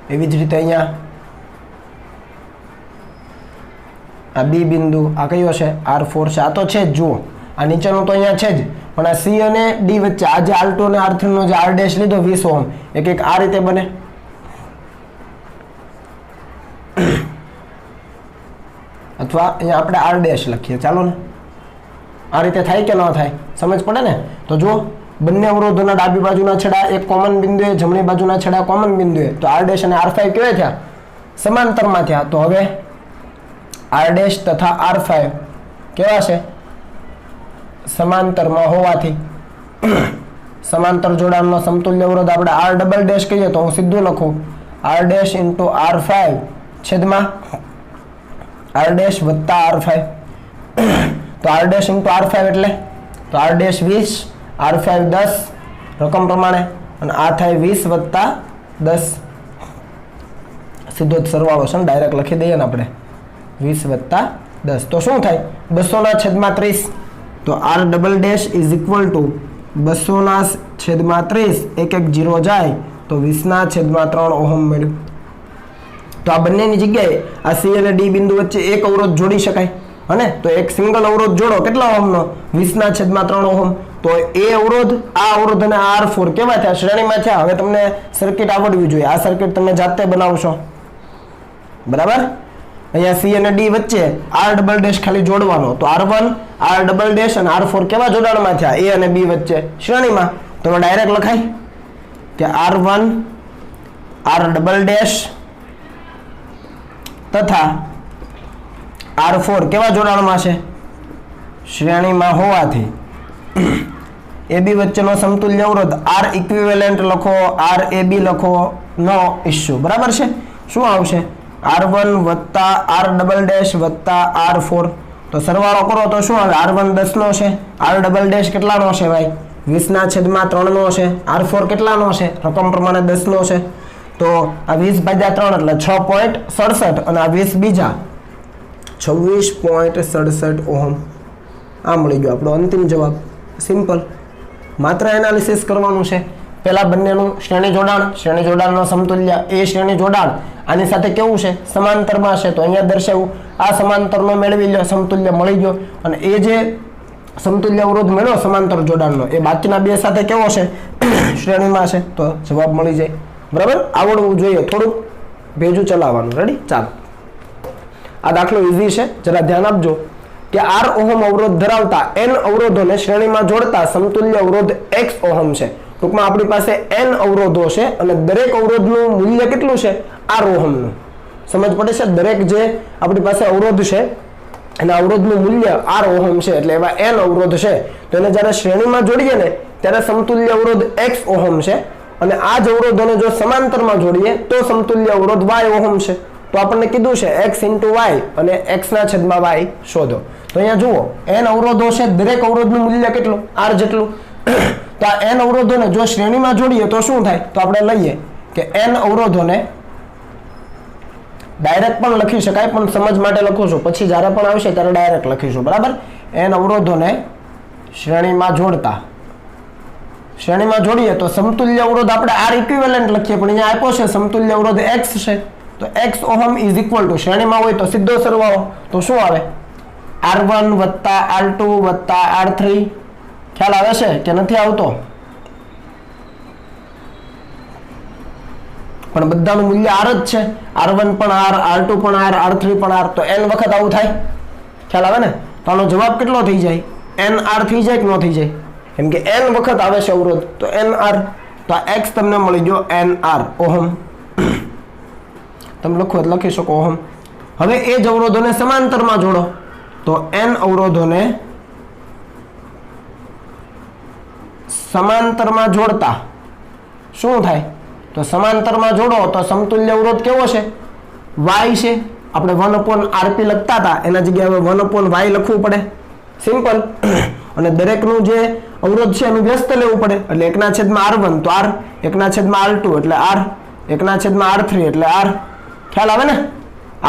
Speaker 1: એવી જ રીતે અહીંયા આ B બિંદુ, આ કયો છે? R4 છે. આ તો છે જ, જુઓ આ નીચેનો તો અહીંયા છે જ, પણ આ C અને D વચ્ચે આ જે R2 અને R3 નો જે R' લીધો 20 ઓહમ, એક આ રીતે બને. અથવા અહીંયા આપણે આર ડેશ લખીએ. ચાલો ને, આ રીતે થાય કે ન થાય સમજ પડે ને. તો જો બંને અવરોધોના ડાબી બાજુના છેડા એક કોમન બિંદુએ, જમણી બાજુના છેડા કોમન બિંદુએ, તો આર ડેશ અને R5 કેવા થયા? સમાંતરમાં થયા. તો હવે આર ડેશ તથા R5 કેવા છે? સમાંતરમાં હોવાથી સમાંતર જોડાણનો સમતુલ્ય અવરોધ આપણે આર ડબલ ડેશ કહીએ તો હું સીધું લખું આર ડેશ ઇન્ટુ R5 છેદમાં આર ડેશ વત્તા R5. તો આર ડેશ ઇન્ટુ R5 એટલે તો આર ડેશ 20, R5 10 રકમ પ્રમાણે, અને આ થાય 20 વત્તા 10. સીધો જ સરવાળો છે ને, ડાયરેક્ટ લખી દઈએ ને આપણે 20 વત્તા 10. તો શું થાય? 200/30. તો R double dash is equal to 200/30. એક 0 જાય તો 20/3 ઓહમ મળ્યું. તો આ બંનેની જગ્યાએ આ સી અને ડી બિંદુ વચ્ચે એક અવરોધ જોડી શકાય. અને તો એક સિંગલ અવરોધ જોડો કેટલા ઓહમનો? 20/3 ઓહમ. તો એ અવરોધ, આ અવરોધ અને R4 કેવા થયા? શ્રેણીમાં થયા. હવે તમને સર્કિટ આવડવી જોઈએ. આ સર્કિટ તમે જાતે બનાવશો, બરાબર. અહીંયા સી અને ડી વચ્ચે આર ડબલ ડેશ ખાલી જોડવાનો. તો R1 આર ડબલ ડેશ અને R4 કેવા જોડાણમાં થયા? એ અને બી વચ્ચે શ્રેણીમાં. તો ડાયરેક્ટ લખાય કે R1 આર ડબલ ડેશ તથા R4 કેવા જોડાણમાં છે? શ્રેણીમાં હોવાથી AB વચ્ચેનો સમતુલ્ય અવરોધ R ઇક્વિવેલન્ટ લખો, RAB લખો, નો ઇશ્યુ, બરાબર છે. શું આવશે? R1 વત્તા આર ડબલ ડેશ વત્તા R4. તો સરવાળો કરો તો શું આવે? R1 10 નો છે, આર ડબલ ડેશ કેટલાનો છે ભાઈ? 20/3 નો છે. R4 કેટલાનો છે? રકમ પ્રમાણે 10 નો છે. તો આ 20/3 એટલે 6.67 અને આ 20 બીજા 26.67 ઓહમ. આ મળી ગયો આપણો અંતિમ જવાબ. સિમ્પલ. માત્ર એનાલિસિસ કરવાનું છે. પહેલા બંનેનું શ્રેણી જોડાણનો સમતુલ્ય, એ શ્રેણી જોડાણ આની સાથે કેવું છે? સમાંતરમાં છે. તો અહીંયા દર્શાવ્યું. આ સમાંતરનો મેળવી લો, સમતુલ્ય મળી ગયો. અને એ જે સમતુલ્ય અવરોધ મેળવ્યો સમાંતર જોડાણનો, એ બાકીના બે સાથે કેવો છે? શ્રેણીમાં છે. તો જવાબ મળી જાય. બરાબર, આવડવું જોઈએ. થોડુંક ભેજું ચલાવવાનું. રેડી? ચાલો, આ દાખલો ઈઝી છે, જરા ધ્યાન આપજો. કે R ઓહમ અવરોધ ધરાવતા n અવરોધોને શ્રેણીમાં જોડતા સમતુલ્ય અવરોધ x ઓહમ છે. ટૂંકમાં આપણી પાસે n અવરોધો છે અને દરેક અવરોધનું મૂલ્ય કેટલું છે? R ઓહમનું. સમજ પડે છે? દરેક જે આપણી પાસે અવરોધ છે એના અવરોધનું મૂલ્ય R ઓહમ છે. એટલે એવા n અવરોધ છે. તો એને જ્યારે શ્રેણીમાં જોડીએ ને ત્યારે સમતુલ્ય અવરોધ x ઓહમ છે. અને આ જ અવરોધોને જો સમાંતરમાં જોડીએ તો સમતુલ્ય અવરોધ y ઓહમ છે. તો આપણને કીધું છે x × y અને x/y શોધો. તો અહીંયા જુઓ, n અવરોધો છે, દરેક અવરોધનું મૂલ્ય કેટલું? R જેટલું. તો આ n અવરોધોને જો શ્રેણીમાં જોડીએ તો શું થાય? તો આપણે લઈએ કે n અવરોધોને ડાયરેક્ટ પણ લખી શકાય, પણ સમજ માટે લખું છું. પછી જ્યારે પણ આવશે ત્યારે ડાયરેક્ટ લખીશું, બરાબર. n અવરોધોને શ્રેણીમાં જોડીએ તો સમતુલ્ય અવરોધ આપણે R ઇક્વિવેલન્ટ લખીએ, પણ અહીંયા આપ્યો છે સમતુલ્ય અવરોધ x છે. તો x ohm is equal two, શ્રેણીમાં હોય તો સીધો સરવાળો. તો શું આવે? R1 વત્તા R2 વત્તા R3. ખ્યાલ આવે છે કે નથી આવતો? પણ બધાનું મૂલ્ય R જ છે. R1 પણ R, R2 પણ R, R3 પણ R. તો n વખત આવું થાય. ખ્યાલ આવે ને? તો આનો જવાબ કેટલો થઈ જાય? NR થઈ જાય કે ન થઈ જાય? કેમ કે n વખત આવે છે અવરોધ, તો NR. તો આ x તમને મળી ગયો NR ઓહમ. તમે લખો લખી શકો ઓહમ. હવે એ જ અવરોધોને સમાંતરમાં જોડો. તો n અવરોધોને સમાંતરમાં જોડતા શું થાય? તો સમાંતરમાં જોડો તો સમતુલ્ય અવરોધ કેવો છે? y છે. આપણે 1/RP લખતા હતા, એના જગ્યાએ હવે 1/y લખવું પડે. સિમ્પલ. અને દરેકનું જે અવરોધ છે એનું વ્યસ્ત લેવું પડે. એટલે 1/R1 તો R, 1/R2 એટલે R, 1/R3 એટલે R. ખ્યાલ આવે ને?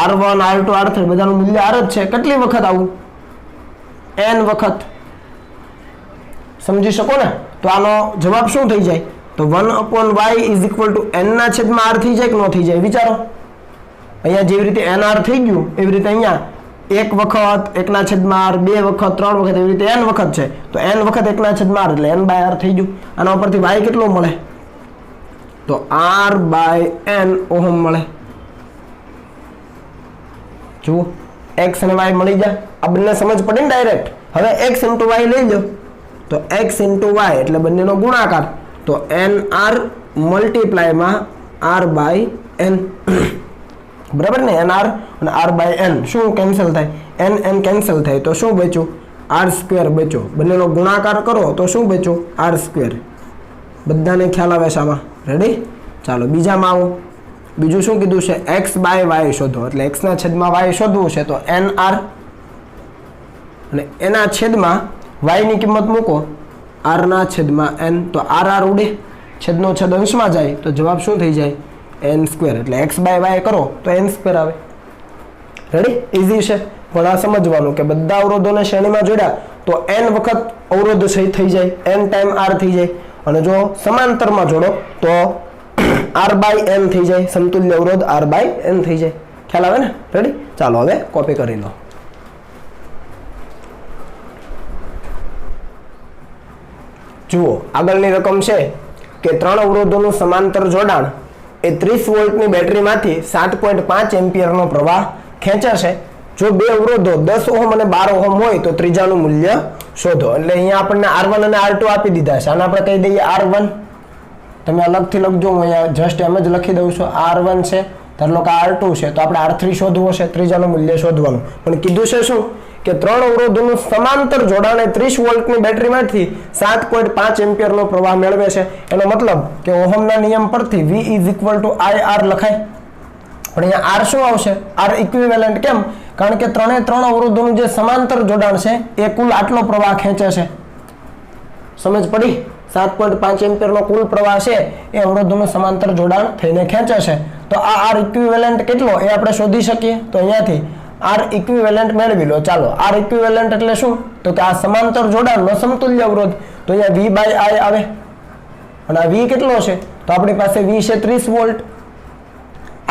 Speaker 1: R1 R2 R3 બધાનું મૂલ્ય R જ છે. કેટલી વખત આવું? n વખત. સમજી શકો ને? તો આનો જવાબ શું થઈ જાય? તો 1/y is equal two n/R થઈ જાય કે ન થઈ જાય? વિચારો. અહીંયા જેવી રીતે nr થઈ ગયું એવી રીતે અહીંયા એક વખત 1/R, 2 વખત, 3 વખત, એવી રીતે n વખત છે. તો n વખત 1/R એટલે n/R થઈ ગયું. આના ઉપરથી y કેટલો મળે? તો R/n ઓહમ મળે. જુઓ, x અને y મળી જાય. આ બંને સમજ પડી ને ડાયરેક્ટ. હવે x * y લઈ લો તો x * y એટલે બંનેનો ગુણાકાર, તો nr મલ્ટીપ્લાય માં r/n બરાબર ને. nr અને r/n શું કેન્સલ થાય? n કેન્સલ થાય તો શું બચ્યું? r² બચ્યો. બંનેનો ગુણાકાર કરો તો શું બચ્યું? r². બધાને ખ્યાલ આવે છે આમાં? રેડી? ચાલો બીજામાં આવો. બીજું શું કીધું છે? x/y શોધો, એટલે x ના છેદમાં y શોધવું છે તો nr અને એના છેદમાં y ની કિંમત મૂકો r ના છેદમાં n, તો r ઉડે, છેદનો છેદ અંશમાં જાય તો જવાબ શું થઈ જાય? n². એટલે x/y કરો તો n² આવે. રેડી? ઈઝી છે. પણ આ સમજવાનું કે બધા અવરોધોને શ્રેણીમાં જોડ્યા તો n વખત અવરોધ થઈ જાય, n ટાઈમ r થઈ જાય. અને જો સમાંતરમાં જોડો તો r/n થઈ જાય, સમતુલ્ય અવરોધ r/n થઈ જાય. ખ્યાલ આવે ને? રેડી? ચાલો હવે કોપી કરી લો. જુઓ આગળની રકમ છે કે 3 અવરોધોનું સમાંતર જોડાણ એ 30 વોલ્ટની બેટરીમાંથી 7.5 એમ્પિયરનો પ્રવાહ ખેંચે છે. જો બે અવરોધો 10 ઓહમ અને 12 ઓહમ હોય તો ત્રીજાનું મૂલ્ય શોધો. એટલે અહીંયા આપણને R1 અને R2 આપી દીધા છે. આને આપણે કહી દઈએ R1. તમે અલગથી લખજો, હું અહીંયા જસ્ટ એમ જ લખી દઉં છું. R1 છે, ધારો લો કે R2 છે, તો આપણે R3 શોધવું હશે, ત્રીજાનું મૂલ્ય શોધવાનું. પણ કીધું છે શું કે 3 અવરોધોનું સમાંતર જોડાણ 30 વોલ્ટની બેટરીમાંથી 7.5 એમ્પિયરનો પ્રવાહ મેળવે છે. એનો મતલબ કે ઓહમના નિયમ પરથી V = IR લખાય. પણ અહીંયા R શું આવશે? R equivalent. કેમ? કારણ કે 3 અવરોધોનું જે સમાંતર જોડાણ છે એ કુલ આટલો પ્રવાહ ખેંચે છે. સમજ પડી? 7.5 એમ્પિયરનો કુલ પ્રવાહ છે એ અવરોધોનું સમાંતર જોડાણ થઈને ખેંચે છે. તો આ R ઇક્વિવેલન્ટ કેટલો એ આપણે શોધી શકીએ. તો અહીંયાથી R ઇક્વિવેલન્ટ મેળવી લો. ચાલો, R ઇક્વિવેલન્ટ એટલે શું? તો કે આ સમાંતર જોડાણનો સમતુલ્ય અવરોધ. તો અહીંયા V/I આવે. અને આ V કેટલો છે? તો આપણી પાસે V છે 30 વોલ્ટ.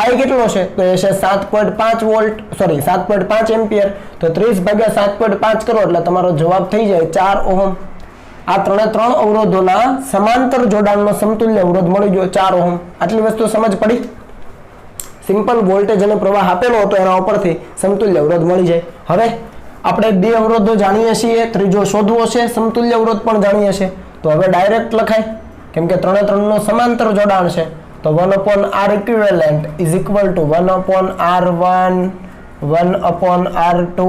Speaker 1: I કેટલો છે? તો એ છે 7.5 વોલ્ટ, સોરી 7.5 એમ્પિયર. તો 30 / 7.5 કરો એટલે તમારો જવાબ થઈ જાય 4 ઓહમ. આ 3 અવરોધોના સમાંતર જોડાણનો સમતુલ્ય અવરોધ મળી ગયો 4 ઓહમ. આટલી વસ્તુ સમજ પડી? સિમ્પલ વોલ્ટેજ અને પ્રવાહ આપેલો હતો એના ઉપરથી સમતુલ્ય અવરોધ મળી જાય. હવે આપણે 2 અવરોધો જાણીએ છીએ, ત્રીજો શોધવો છે, સમતુલ્ય અવરોધ પણ જાણીએ છીએ. તો હવે ડાયરેક્ટ લખાય, કેમ કે 3 નો સમાંતર જોડાણ છે. તો 1/R equivalent is equal to 1/R1 1/R2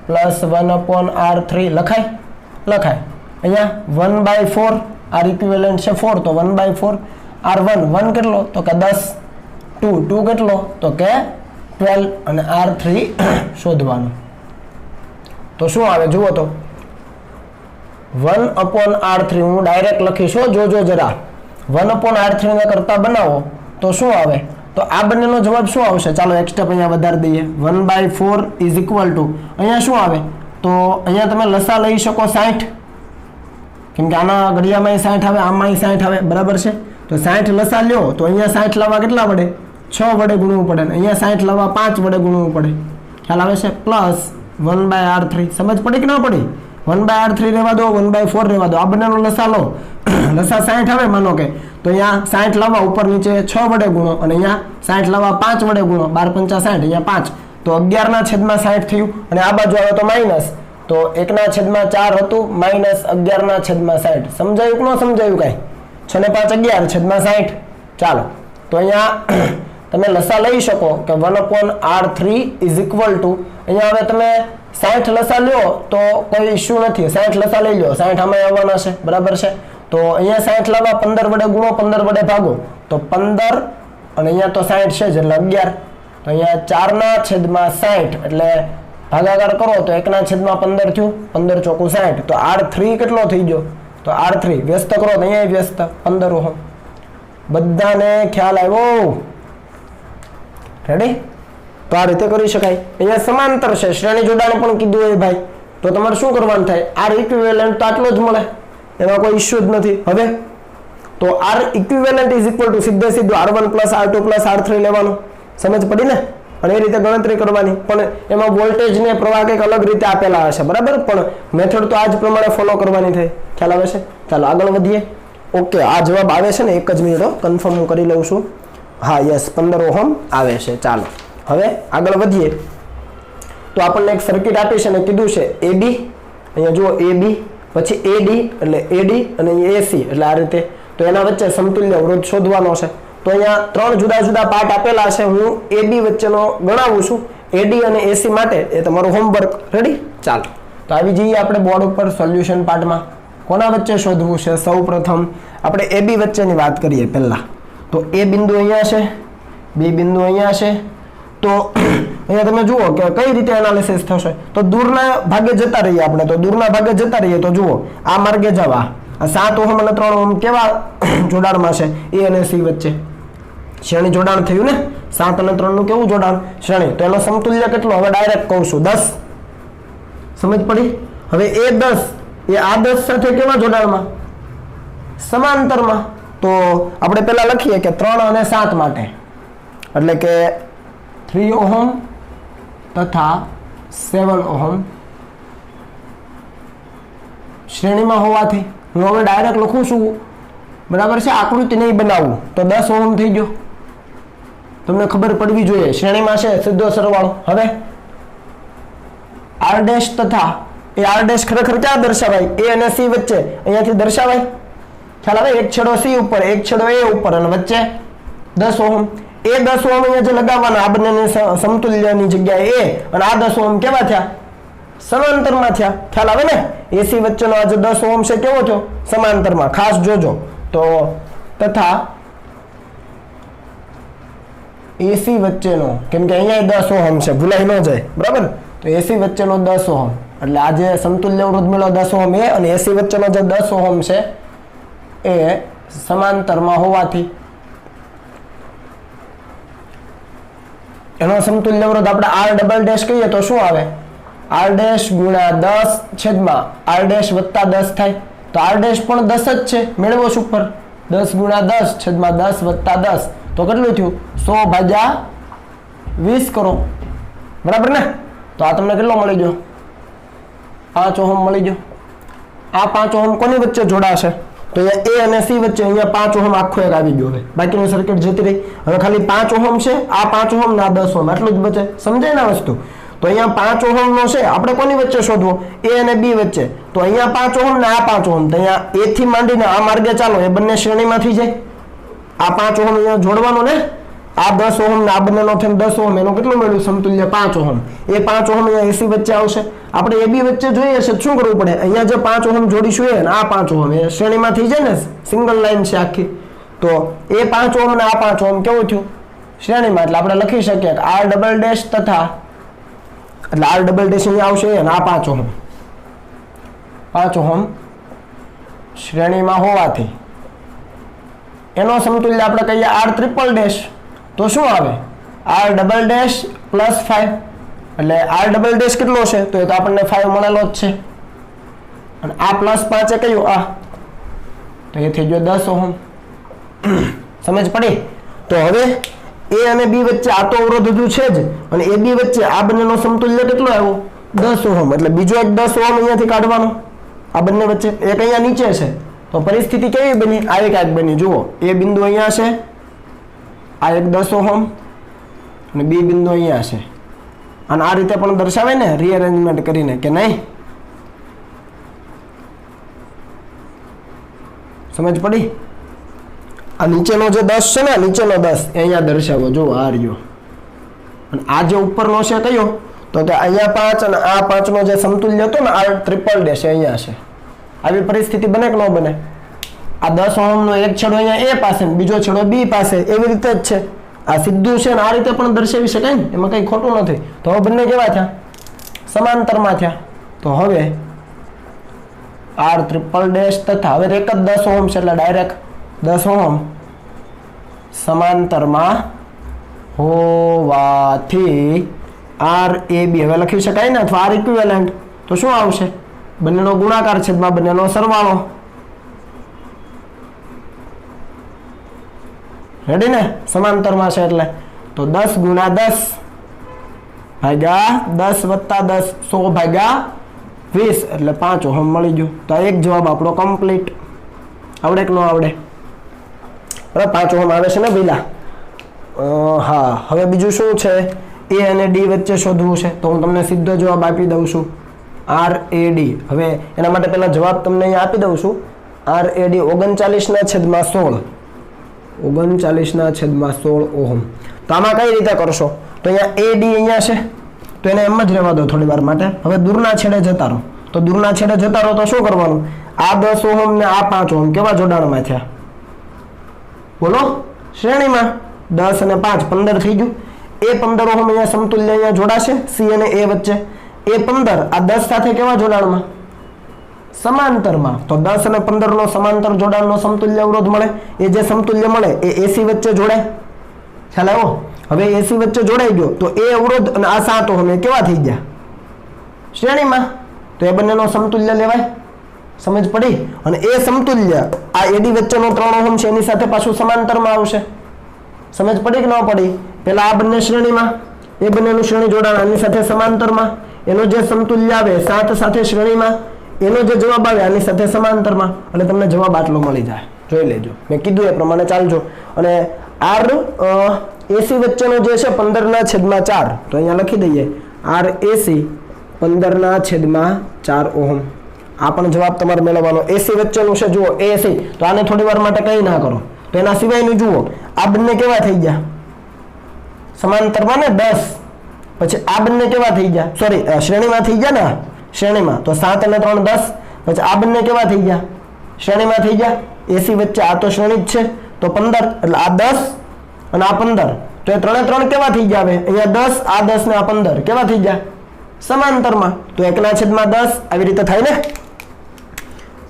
Speaker 1: plus 1/R3 લખાય? લખાય. અહીંયા 1/4 R equivalent છે 4, તો 1/4. R1 1 કેટલો? તો કે 10. 2 કેટલો? તો કે 12. અને R3 શોધવાનું. તો શું આવે જુઓ તો 1/R3 હું ડાયરેક્ટ લખીશ. જોજો જરા 1/R3 ને કરતા બનાવો તો શું આવે? તો આ બંનેનો જવાબ શું આવશે? ચાલો એક સ્ટેપ અહીંયા વધારી દઈએ. 1/4 ઇઝ ઇક્વલ ટુ અહીંયા શું આવે? તો અહીંયા તમે લસા લઈ શકો 60, કેમ કે આના ઘડિયામાં 60 આવે, આમાં 60 આવે, બરાબર છે? તો 60 લસા લ્યો તો અહીંયા 60 લાવવા કેટલા વડે? 6 વડે ગુણવું પડે. અહીંયા 60 લાવવા 5 વડે ગુણવું પડે. ખ્યાલ આવે છે? Plus 1/R3. સમજ પડી કે ના પડી? 1/R3 રહેવા દો, 1/4 રહેવા દો. આ બંનેનો લસા લો. લસા 60 આવે માનો કે, તો અહીંયા 60 લાવવા ઉપર નીચે 6 વડે ગુણો, અને અહીંયા 60 લાવવા 5 વડે ગુણો. 12 × 5 = 60, અહીંયા 5. તો 11/60 થયું. અને આ બાજુ આવે તો માઇનસ, તો 1/4 હતું માઇનસ 11/60. સમજાયું કે ન સમજાયું? કાંઈ 6 ને 5 11/60. ચાલો, તો અહીંયા તમે લસા લઈ શકો કે 1/R3 ઇઝ ઇક્વલ ટુ, અહીંયા હવે તમે 60 લસા લ્યો તો કોઈ ઇશ્યુ નથી. 60 લસા લઈ લો, 60 આમાં આવવાના છે, બરાબર છે? તો અહીંયા 60 લાવવા 15 વડે ગુણો, 15 વડે ભાગો તો 15, અને અહીંયા તો 60 છે જ એટલે 11. તો અહીંયા 4/60 એટલે ભાગાકાર કરો તો 1/15 થયું. 15 × 4 = 60. તો R3 કેટલો થઈ ગયો? તો R3 વ્યસ્ત કરો તો અહીંયા વ્યસ્ત 15 ઓહમ. બધાને ખ્યાલ આવ્યો? રેડી? તો આ રીતે કરી શકાય. અહીંયા સમાંતર છે, શ્રેણી જોડાણ પણ કીધું હોય ભાઈ, તો તમારે શું કરવાનું થાય? R ઇક્વિવેલન્ટ તો આટલો જ મળે, એમાં કોઈ ઇશ્યુ જ નથી. હવે તો R equivalent is equal two સીધું R1 + R2 + R3 લેવાનું. સમજ પડી ને? અને એ રીતે ગણતરી કરવાની. પણ એમાં વોલ્ટેજ ને પ્રવાહ કંઈક અલગ રીતે આપેલા હશે, બરાબર? પણ મેથડ તો આ જ પ્રમાણે ફોલો કરવાની થાય. ખ્યાલ આવે છે? ચાલો આગળ વધીએ. ઓકે, આ જવાબ આવે છે ને? એક જ મિનિટ કન્ફર્મ હું કરી લઉં છું. હા, યસ, 15 ઓહમ આવે છે. ચાલો હવે આગળ વધીએ. તો આપણને એક સર્કિટ આપી છે અને કીધું છે AB, અહીંયા જુઓ AB, પછી AD એટલે AD અને અહીંયા AC એટલે આ રીતે, તો એના વચ્ચે સમતુલ્ય અવરોધ શોધવાનો છે. તો અહીંયા 3 જુદા જુદા પાર્ટ આપેલા છે, હું AB વચ્ચેનો ગણાવું છું, AD અને AC માટે એ તમારું હોમવર્ક. રેડી? ચાલો તો આવી જઈએ આપણે બોર્ડ ઉપર સોલ્યુશન પાર્ટમાં. કોના વચ્ચે શોધવું છે? સૌ પ્રથમ આપણે AB વચ્ચેની વાત કરીએ પહેલા. તો A બિંદુ અહીંયા છે, B બિંદુ અહીંયા છે. તો અહીંયા તમે જુઓ કે કઈ રીતે એનાલિસિસ થશે. તો દૂરના ભાગે જતા રહીએ આપણે. તો દૂરના ભાગે જતા રહીએ તો જુઓ આ માર્ગે જવા, આ 7 ઓહમ અને 3 ઓહમ કેવા જોડાણમાં છે? A અને C વચ્ચે શ્રેણી જોડાણ થયું ને. 7 અને 3 નું કેવું જોડાણ? શ્રેણી. તો એનો સમતુલ્ય કેટલો? હવે ડાયરેક્ટ કહું છું 10. સમજ પડી? હવે એ 10 એ આ 10 સાથે કેવા જોડાણમાં? સમાંતરમાં. તો આપણે પહેલા લખીએ કે 3 અને 7 માટે, એટલે કે 3 ઓહમ તથા 7 ઓહમ શ્રેણીમાં હોવાથી હું હવે ડાયરેક્ટ લખું છું, બરાબર છે, આકૃતિ નહીં બનાવવું. તો 10 ઓહમ થઈ ગયો. તમને ખબર પડવી જોઈએ, શ્રેણીમાં છે, સીધો સરવાળો. હવે R ડેશ તથા એ R ડેશ ખરેખર ક્યાં દર્શાવાય? A અને C વચ્ચે અહીંયાથી દર્શાવાય. ખ્યાલ આવે? એક છેડો C ઉપર, એક છેડો A ઉપર અને વચ્ચે 10 ઓહમ. એ 10 ઓહમ અહીંયા જે લગાવવાના આ બંનેની સમતુલ્યની જગ્યાએ A, અને આ 10 ઓહમ કેવા થયા? સમાંતરમાં થયા. ખ્યાલ આવે ને? AC વચ્ચેનો આ જે 10 ઓહમ છે કેવો થયો? સમાંતરમાં. ખાસ જોજો. તો તથા AC વચ્ચેનો, કેમ કે અહીંયા 10 ઓહમ છે, ભૂલાઈ ન જાય, બરાબર? તો AC વચ્ચેનો 10 ઓહમ એટલે આ જે સમતુલ્ય અવરોધ મળ્યો 10 ઓહમ એ, અને AC વચ્ચેનો જે 10 ઓહમ છે એ સમાંતરમાં હોવાથી એનો સમતુલ્ય અવરોધ આપણે R ડબલ ડેશ કહીએ તો શું આવે? R ડેશ ગુણ્યા 10 છેદમાં R ડેશ વત્તા 10 થાય. તો R ડેશ પણ 10 જ છે, મેળવો છું ઉપર. 10 ગુણ્યા 10 છેદમાં 10 વત્તા 10 તો કેટલું થયું? 100 ભાગ્યા 20 કરો, બરાબર ને? તો આ તમને કેટલો મળી ગયો? 5 ઓહમ મળી ગયો. આ 5 ઓહમ કોની વચ્ચે જોડાશે? તો અહીંયા A અને C વચ્ચે અહીંયા 5 ઓહમ આખો એક આવી ગયો. હવે બાકીની સર્કિટ જતી રહી. હવે ખાલી 5 ઓહમ છે, આ 5 ઓહમ ને આ 10 ઓહમ, આટલું જ બચે. સમજાય ને વસ્તુ? તો અહીંયા 5 ઓહમ નો છે, આપણે કોની વચ્ચે શોધવો? A અને B વચ્ચે. તો અહીંયા 5 ઓહમ ને આ 5 ઓહમ, તો અહીંયા A થી માંડીને આ માર્ગે ચાલો, એ બંને શ્રેણીમાં થઈ જાય. આ 5 ઓહમ અહીંયા જોડવાનો ને, આ 10 ઓહમ ને આ બંનેનો થઈને 10 ઓહમ, એનું કેટલું મળ્યું? સમતુલ્ય 5 ઓહમ. એ 5 ઓહમ અહીંયા AC વચ્ચે આવશે. આપણે AB વચ્ચે જોઈએ છે, શું કરવું પડે? અહીંયા જે 5 ઓહમ જોડીશું એ, આ 5 ઓહમ એ શ્રેણીમાં થઈ જાય ને, સિંગલ લાઈન છે આખી. તો એ 5 ઓહમ ને આ 5 ઓહમ કેવું થયું? શ્રેણીમાં. એટલે આપણે લખી શકીએ કે R ડબલ ડેશ તથા, એટલે R ડબલ ડેશ અહીંયા આવશે અને આ 5 ઓહમ, 5 ઓહમ શ્રેણીમાં હોવાથી એનો સમતુલ્ય આપણે કહીએ R ટ્રિપલ ડેશ. તો શું આવે? R ડબલ ડેશ પ્લસ 5, એટલે R ડબલ ડેશ કેટલો છે? તો એ તો આપણને 5 મળેલો જ છે, અને આ પ્લસ 5 એ કયું? આ. તો એ થઈ ગયો 10 ઓહમ. સમજ પડી? તો હવે A અને B વચ્ચે આ તો અવરોધ હજુ છે જ, અને AB વચ્ચે આ બંનેનો સમતુલ્ય કેટલો આવ્યો? 10 ઓહમ. એટલે બીજો એક 10 ઓહમ અહીંયાથી કાઢવાનો આ બંને વચ્ચે. એક અહીંયા નીચે છે, તો પરિસ્થિતિ કેવી બની? આવી કાંઈક બની. જુઓ, A બિંદુ અહીંયા છે, આ એક 10 ઓહમ, અને B બિંદુ અહીંયા છે. અને આ રીતે પણ દર્શાવે ને, રીઅરેન્જમેન્ટ કરીને, કે નહીં? સમજ પડી? આ નીચેનો જે 10 છે ને, નીચેનો 10 એ અહીંયા દર્શાવો. જો આ રહ્યો, અને આ જે ઉપરનો છે કયો? તો કે અહીંયા 5 અને આ 5 નો જે સમતુલ્ય હતો ને, R ટ્રિપલ ડેશ અહીંયા છે. આવી પરિસ્થિતિ બને કે ન બને? આ 10 ઓહમ નો એક છેડો અહીંયા A પાસે, બીજો છેડો B પાસે, એવી રીતે જ છે. આ સીધું છે ને આ રીતે પણ દર્શાવી શકાય ને, એમાં કઈ ખોટું નથી. તો હવે બંને કેવા થયા? સમાંતરમાં થયા. તો હવે R ટ્રિપલ ડેશ તથા હવે એક જ 10 ઓહમ છે, એટલે ડાયરેક્ટ 10 ઓહમ સમાંતરમાં હોવાથી RAB હવે લખી શકાય ને, અથવા R ઇક્વિવેલન્ટ. તો શું આવશે? બંનેનો ગુણાકાર છેદમાં બંનેનો સરવાળો. રેડી ને? સમાંતરમાં છે એટલે. તો 10 ગુણ્યા 10 ભાગ્યા 10 વત્તા 10, 100 ભાગ્યા 20, એટલે 5 ઓહમ મળી ગયું. તો આ એક જવાબ આપણો કમ્પ્લીટ. આવડે કે ન આવડે? બરાબર, 5 ઓહમ આવે છે ને પેલા? હા. હવે બીજું શું છે? એ અને ડી વચ્ચે શોધવું છે તો હું તમને સીધો જવાબ આપી દઉં છું RAD. હવે એના માટે પહેલા જવાબ તમને અહીંયા આપી દઉં છું. RAD 39/16 39/16 ohm. તો આમાં કઈ રીતે કરશો? તો અહીંયા AD અહીંયા છે તો એને એમ જ રહેવા દો થોડી વાર માટે. હવે દૂરના છેડે જતા રહો. તો દૂરના છેડે જતા રહો તો શું કરવાનું? આ 10 ઓહમ ને આ 5 ઓહમ કેવા જોડાણમાં થયા? બોલો, શ્રેણીમાં. 10 અને 5 15 થઈ ગયું. એ 15 ઓહમ અહીંયા સમતુલ્ય અહીંયા જોડાશે C અને A વચ્ચે. એ 15 આ 10 સાથે કેવા જોડાણમાં? સમાંતરમાં. તો 10 અને 15 નો સમાંતર જોડાણનો સમતુલ્ય અવરોધ મળે. એ જે સમતુલ્ય મળે એ AC વચ્ચે જોડાય. ખ્યાલ આવ્યો? હવે AC વચ્ચે જોડાઈ ગયો તો એ અવરોધ અને આ 7 ઓહમ એ કેવા થઈ ગયા? શ્રેણીમાં. તો એ બંનેનો સમતુલ્ય લેવાય. સમજ પડી? અને એ સમતુલ્ય આ AD વચ્ચેનો 3 ઓહમ છે એની સાથે પાછું સમાંતરમાં આવશે. સમજ પડી કે ન પડી? પેલા આ બંને શ્રેણીમાં, એ બંનેનું શ્રેણી જોડાણ આની સાથે સમાંતરમાં, એનો જે સમતુલ્ય આવે 7 સાથે શ્રેણીમાં, એનો જે જવાબ આવે આની સાથે સમાંતરમાં, એટલે તમને જવાબ આટલો મળી જાય. જોઈ લેજો, મેં કીધું એ પ્રમાણે ચાલજો. અને RAC વચ્ચેનો જે છે 15/4 તો અહીંયા લખી દઈએ RAC 15/4 ઓહમ. આ પણ જવાબ તમારે મેળવવાનો. AC વચ્ચેનું છે જુઓ AC. તો આને થોડી વાર માટે કઈ ના કરો. તો એના સિવાયનું જુઓ, આ બંને કેવા થઈ ગયા? સમાંતરમાં ને 10. પછી આ બંને કેવા થઈ ગયા? સોરી, શ્રેણીમાં થઈ ગયા ને, શ્રેણીમાં. તો 7 અને 3 10. પછી આ બંને કેવા થઈ ગયા? શ્રેણીમાં થઈ ગયા. AC વચ્ચે આ તો શ્રેણી જ છે તો 15, એટલે આ 10 અને આ 15. તો એ 3 3 કેવા થઈ ગયા? હવે અહીંયા 10, આ 10 ને આ 15 કેવા થઈ ગયા? સમાંતરમાં. તો 1/10 આવી રીતે થાય ને.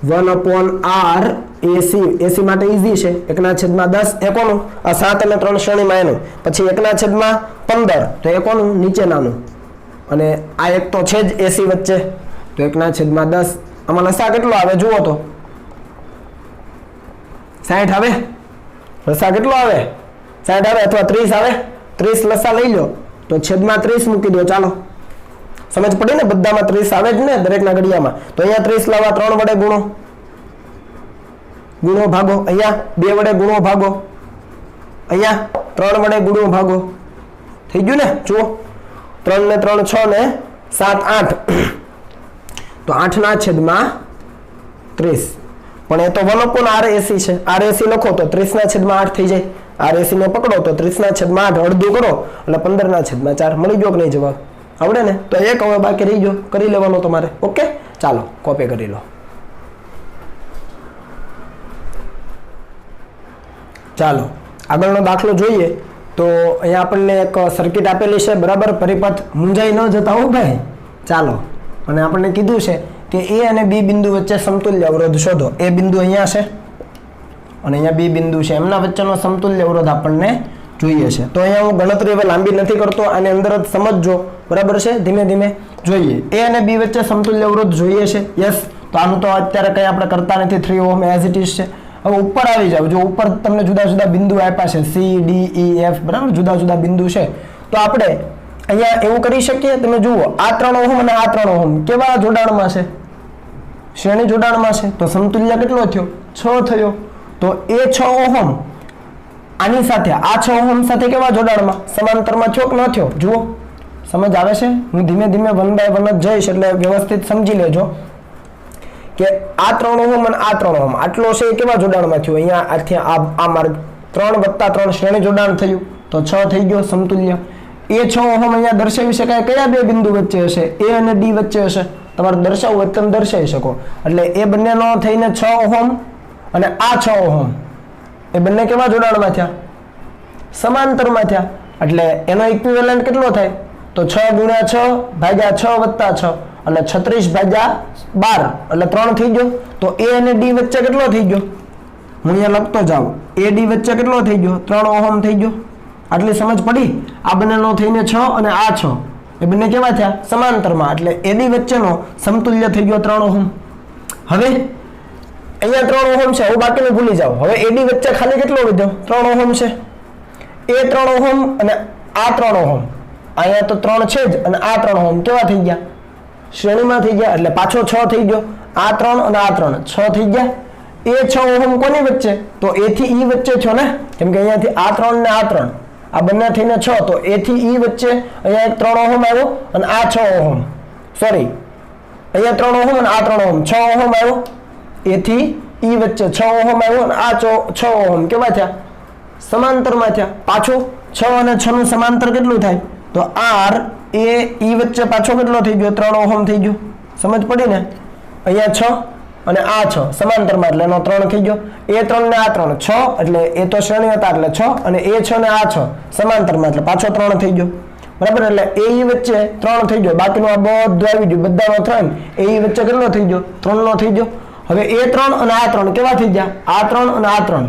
Speaker 1: 1/R AC માટે ઈઝી છે. 1/10 એ કોનું? આ 7 અને 3 શ્રેણીમાં એનું. પછી 1/15 તો એ કોનું? નીચેનાનું. અને આ એક તો છે જ AC વચ્ચે. તો 1/10 આમાં લસા કેટલો આવે જુઓ તો? 60 આવે. લસા કેટલો આવે? 60 આવે અથવા 30 આવે. 30 લસા લઈ લો તો છેદમાં 30 મૂકી દો. ચાલો, સમજ પડી ને? બધામાં 30 આવે જ ને, દરેકના ઘડિયામાં. તો અહીંયા 30 લાવવા 3 વડે ગુણો ભાગો. અહીંયા 2 વડે ગુણો ભાગો. અહીંયા 3 વડે ગુણો ભાગો. થઈ ગયું ને? જુઓ, 3 ને 3 6 ને 7 8. તો 8/30. પણ એ તો 1/RAC છે. RAC લખો તો 30/8 થઈ જાય. RAC ને પકડો તો 30/8 અડધું કરો એટલે 15/4 મળી ગયો કે નહીં જવાબ? આવડે ને? તો એક હવે બાકી રહી ગયો, કરી લેવાનો તમારે. ઓકે, ચાલો કોપી કરી લો. ચાલો આગળનો દાખલો જોઈએ. તો અહીંયા આપણને એક સર્કિટ આપેલી છે, બરાબર? પરિપથ મૂંઝાઈ ન જતા હો ભાઈ. ચાલો, અને આપણને કીધું છે કે A અને B બિંદુ વચ્ચે સમતુલ્ય અવરોધ શોધો. A બિંદુ અહીંયા છે અને અહીંયા B બિંદુ છે. એમના વચ્ચેનો સમતુલ્ય અવરોધ આપણને જોઈએ છે. તો અહીંયા હું ગણતરી હવે લાંબી નથી કરતો, આની અંદર જ સમજજો, બરાબર છે? ધીમે ધીમે જોઈએ. A અને B વચ્ચે સમતુલ્ય અવરોધ જોઈએ છે. યસ. તો આનું તો અત્યારે કંઈ આપણે કરતા નથી. 3 ઓહમ એઝ ઇટ ઇઝ છે. હવે ઉપર આવી જાવ. જો ઉપર તમને જુદા જુદા બિંદુ આપ્યા છે, C D E F, બરાબર? જુદા જુદા બિંદુ છે. તો આપણે અહીંયા એવું કરી શકીએ, તમે જુઓ, આ 3 ઓહમ અને આ 3 ઓહમ કેવા જોડાણમાં છે? શ્રેણી જોડાણમાં છે. તો સમતુલ્ય કેટલો થયો? 6 થયો. તો એ 6 ઓહમ આની સાથે, આ 6 ઓહમ સાથે કેવા જોડાણમાં? સમાંતરમાં થયો કે ન થયો? જુઓ, સમજ આવે છે? હું ધીમે ધીમે 1 બાય 1 જ જઈશ એટલે વ્યવસ્થિત સમજી લેજો કે આ 3 ઓહમ અને આ 3 ઓહમ આટલો છે એ કેવા જોડાણમાં થયું? અહીંયા આથી આ માર્ગ 3+3 શ્રેણી જોડાણ થયું તો 6 થઈ ગયો સમતુલ્ય. એ 6 ઓહમ અહીંયા દર્શાવી શકાય કયા બે બિંદુ વચ્ચે હશે? A અને D વચ્ચે હશે. તમારે દર્શાવવું હોય તમે દર્શાવી શકો. એટલે એ બંનેનો થઈને 6 ઓહમ અને આ 6 ઓહમ એ બંને કેવા જોડાણમાં થયા? સમાંતરમાં થયા. એટલે એનો ઇક્વિવેલન્ટ કેટલો થાય? તો 6 × 6 ભાગ્યા 6 વત્તા 6 એટલે 36/12 એટલે 3 થઈ ગયો. તો A અને D વચ્ચે કેટલો થઈ ગયો? હું અહીંયા લખતો જાઉં. AD વચ્ચે કેટલો થઈ ગયો? 3 ઓહમ થઈ ગયો. આટલી સમજ પડી? આ બંનેનો થઈને 6 અને આ 6 એ બંને કેવા થયા? સમાંતરમાં. એટલે AD વચ્ચેનો સમતુલ્ય થઈ ગયો 3 ઓહમ. હવે અહીંયા 3 ઓહમ છે, હવે બાકીનું ભૂલી જાઓ. હવે AD વચ્ચે ખાલી કેટલો વધ્યો? 3 ઓહમ છે. એ 3 ઓહમ અને આ 3 ઓહમ, અહીંયા તો 3 છે જ, અને આ 3 ઓહમ કેવા થઈ ગયા? શ્રેણીમાં થઈ ગયા. એટલે પાછો 6 થઈ ગયો. આ 3 અને આ 3 6 થઈ ગયા. એ 6 ઓહમ કોની વચ્ચે? તો A થી E વચ્ચે થયો ને, કેમ કે અહીંયાથી આ 3 ને આ 3 આ બંને થઈને 6 તો a થી e વચ્ચે અહીંયા એક 3 ઓહમ આવ્યો અને આ 6 ઓહમ સોરી અહીંયા 3 ઓહમ અને આ 3 ઓહમ 6 ઓહમ આવ્યો a થી e વચ્ચે 6 ઓહમ આવ્યો અને આ 6 ઓહમ કેવા થયા સમાંતરમાં થયા પાછું 6 અને 6 નું સમાંતર કેટલું થાય તો r a e વચ્ચે પાછો કેટલો થઈ ગયો 3 ઓહમ થઈ ગયો સમજ પડી ને અહીંયા 6 અને આ 6 સમાંતરમાં એટલે એનો 3 થઈ ગયો એ 3 ને આ 3 6 એટલે એ તો શ્રેણી હતા એટલે 6 અને એ 6 ને આ 6 સમાંતરમાં એટલે પાછો 3 થઈ ગયો બરાબર એટલે એ e વચ્ચે 3 થઈ ગયો બાકીનું આ બધું આવી ગયું બધાનો 3 એ e વચ્ચે કેટલો થઈ ગયો 3 નો થઈ ગયો હવે એ 3 અને આ 3 કેવા થઈ ગયા આ 3 અને આ 3